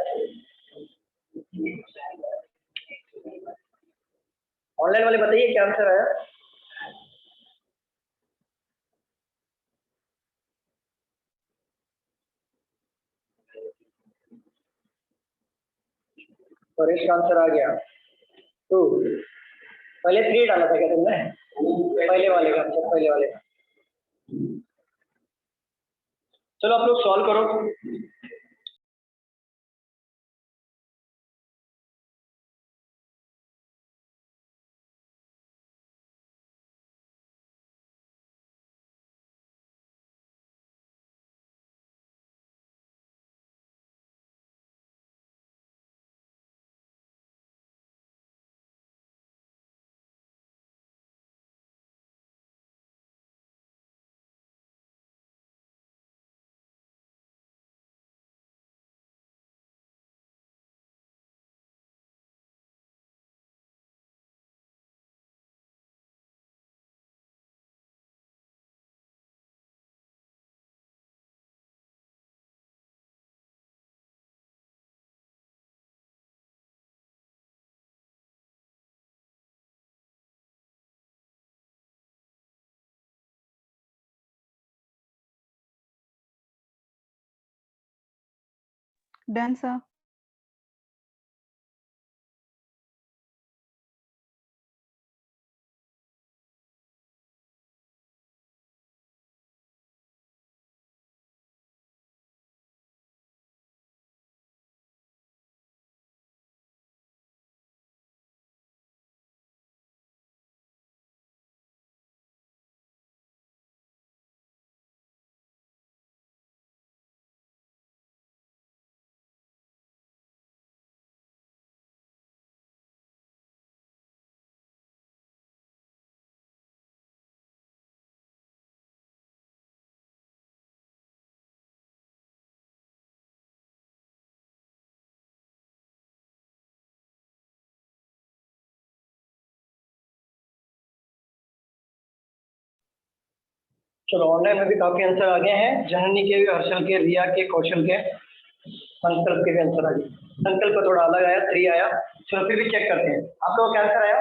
Speaker 1: ऑनलाइन वाले बताइए क्या आंसर आया? परेश का आंसर आ गया 2। पहले 3 डाला था क्या तुमने? पहले वाले का आंसर, पहले वाले का। चलो आप लोग सॉल्व करो।
Speaker 4: Done sir.
Speaker 1: चलो ऑनलाइन में भी काफी आंसर आ गए हैं, जननी के, हर्षल के, रिया के, कौशल के, संकल्प के भी आंसर आ गए। संकल्प का थोड़ा अलग आया, 3 आया। चलो फिर भी चेक करते हैं, आप लोगों का क्या आंसर आया?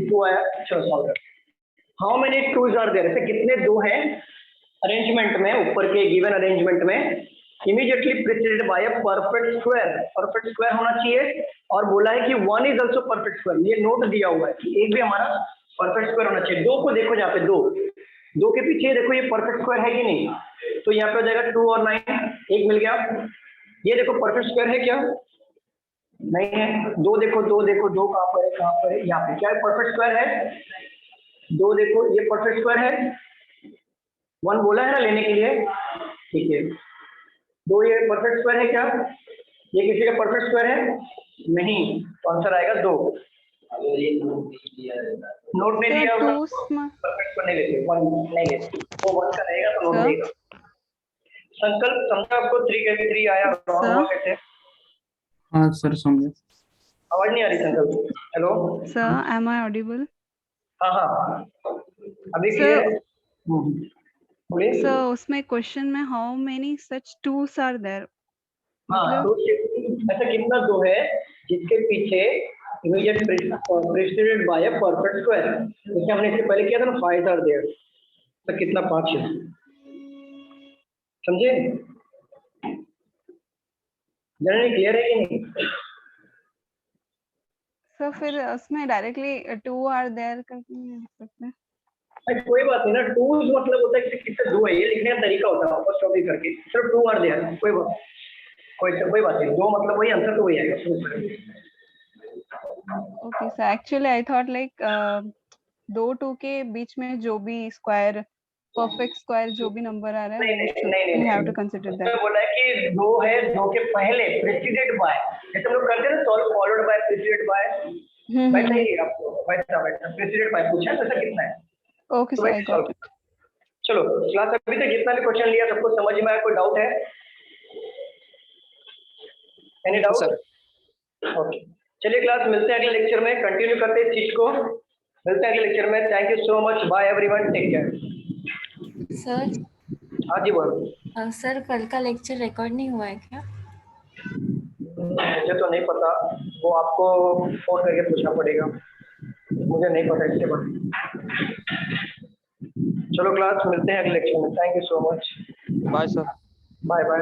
Speaker 1: 2 आया। चलो सॉल्व करते हैं। How many twos are there, ऐसे कितने 2 हैं अरेंजमेंट में, ऊपर के गिवन अरेंजमेंट में, immediately preceded by a perfect square. Perfect square होना चाहिए, और बोला है कि 1 इज आल्सो परफेक्ट स्क्वायर। ये नोट दिया हुआ है कि एक भी हमारा परफेक्ट स्क्वायर होना चाहिए। 2 को देखो यहाँ पे, 2 के पीछे देखो ये परफेक्ट स्क्वायर है कि नहीं, तो यहाँ पे हो जाएगा 2 और 9, 1 मिल गया। ये देखो परफेक्ट स्क्वायर है क्या? नहीं है। 2 देखो, 2 देखो, 2 कहाँ पर है, कहाँ पर है? यहाँ पे। क्या परफेक्ट स्क्वायर है? 2 देखो, ये परफेक्ट स्क्वायर है। 1 बोला है ना लेने के लिए, ठीक है। 2 ये परफेक्ट स्क्वायर है क्या? ये किसी का परफेक्ट स्क्वायर है? नहीं, तो आंसर आएगा 2।
Speaker 6: अगर ये नोट नहीं
Speaker 1: नोट नहीं
Speaker 6: दिया
Speaker 1: दिया
Speaker 4: सर
Speaker 1: होगा
Speaker 4: 2
Speaker 1: परफेक्ट स्क्वायर नहीं लेते, 1 नहीं लेते, वो 1 का रहेगा तो नोट
Speaker 4: सर
Speaker 1: देगा। संकल्प समझा आपको? 3 आया, रॉन्ग
Speaker 4: सर
Speaker 1: हुआ कैसे?
Speaker 7: हाँ सर समझे।
Speaker 1: आवाज नहीं आ रही Sankalp? Hello?
Speaker 4: Sir am I audible?
Speaker 1: हाँ हाँ, अभी
Speaker 4: सर
Speaker 1: क्लियर है? बोलिए।
Speaker 4: सर उसमें क्वेश्चन में how many such twos are there,
Speaker 1: हाँ,
Speaker 4: मतलब
Speaker 1: तो ऐसा कितना 2 है जिसके पीछे immediate preceded by a perfect square? जैसे हमने इससे पहले किया था ना, 5 आर देयर, तो कितना 5 है, समझे? जनरली क्लियर है कि नहीं?
Speaker 4: सर फिर उसमें डायरेक्टली 2 आर देयर करके नहीं लिख सकते?
Speaker 1: अरे कोई बात नहीं ना, 2 मतलब होता है कि कितने 2 है, ये लिखने का तरीका होता है वापस कॉपी करके, सिर्फ 2 आर देयर, कोई बात नहीं, 2 मतलब वही आंसर तो वही आएगा।
Speaker 4: Okay sir, actually I thought like 2 के बीच में जो भी स्क्वायर, परफेक्ट स्क्वायर जो भी नंबर आ रहा है वो वी हैव टू कंसीडर
Speaker 1: उसने
Speaker 4: दैट।
Speaker 1: बोला है कि 2 है, 2 के पहले प्रीसीडेड बाय, जैसे हम लोग करते हैं ना solve followed by preceded by, वैसा ही आपको वैसा प्रीसीडेड बाय पूछा है, तो ऐसा कितना है?
Speaker 4: ओके
Speaker 1: तो
Speaker 4: सर, आई
Speaker 1: वैसे
Speaker 4: गॉट
Speaker 1: solve।
Speaker 4: इट।
Speaker 1: चलो क्लास अभी तक जितना भी क्वेश्चन लिया सबको समझ में आया? कोई डाउट है? Any doubt? ओके, चलिए क्लास मिलते हैं अगले लेक्चर में, कंटिन्यू करते हैं इस चीज को, मिलते हैं अगले लेक्चर में। Thank you so much, bye everyone, take care.
Speaker 8: Sir
Speaker 1: हाँ जी बोलो।
Speaker 8: सर कल का लेक्चर रिकॉर्ड नहीं हुआ है क्या?
Speaker 1: मुझे तो नहीं पता, वो आपको फोन करके पूछना पड़ेगा, मुझे नहीं पता इसके बारे में। चलो क्लास मिलते हैं अगले लेक्चर में, thank you so much,
Speaker 5: bye sir.
Speaker 1: Bye bye.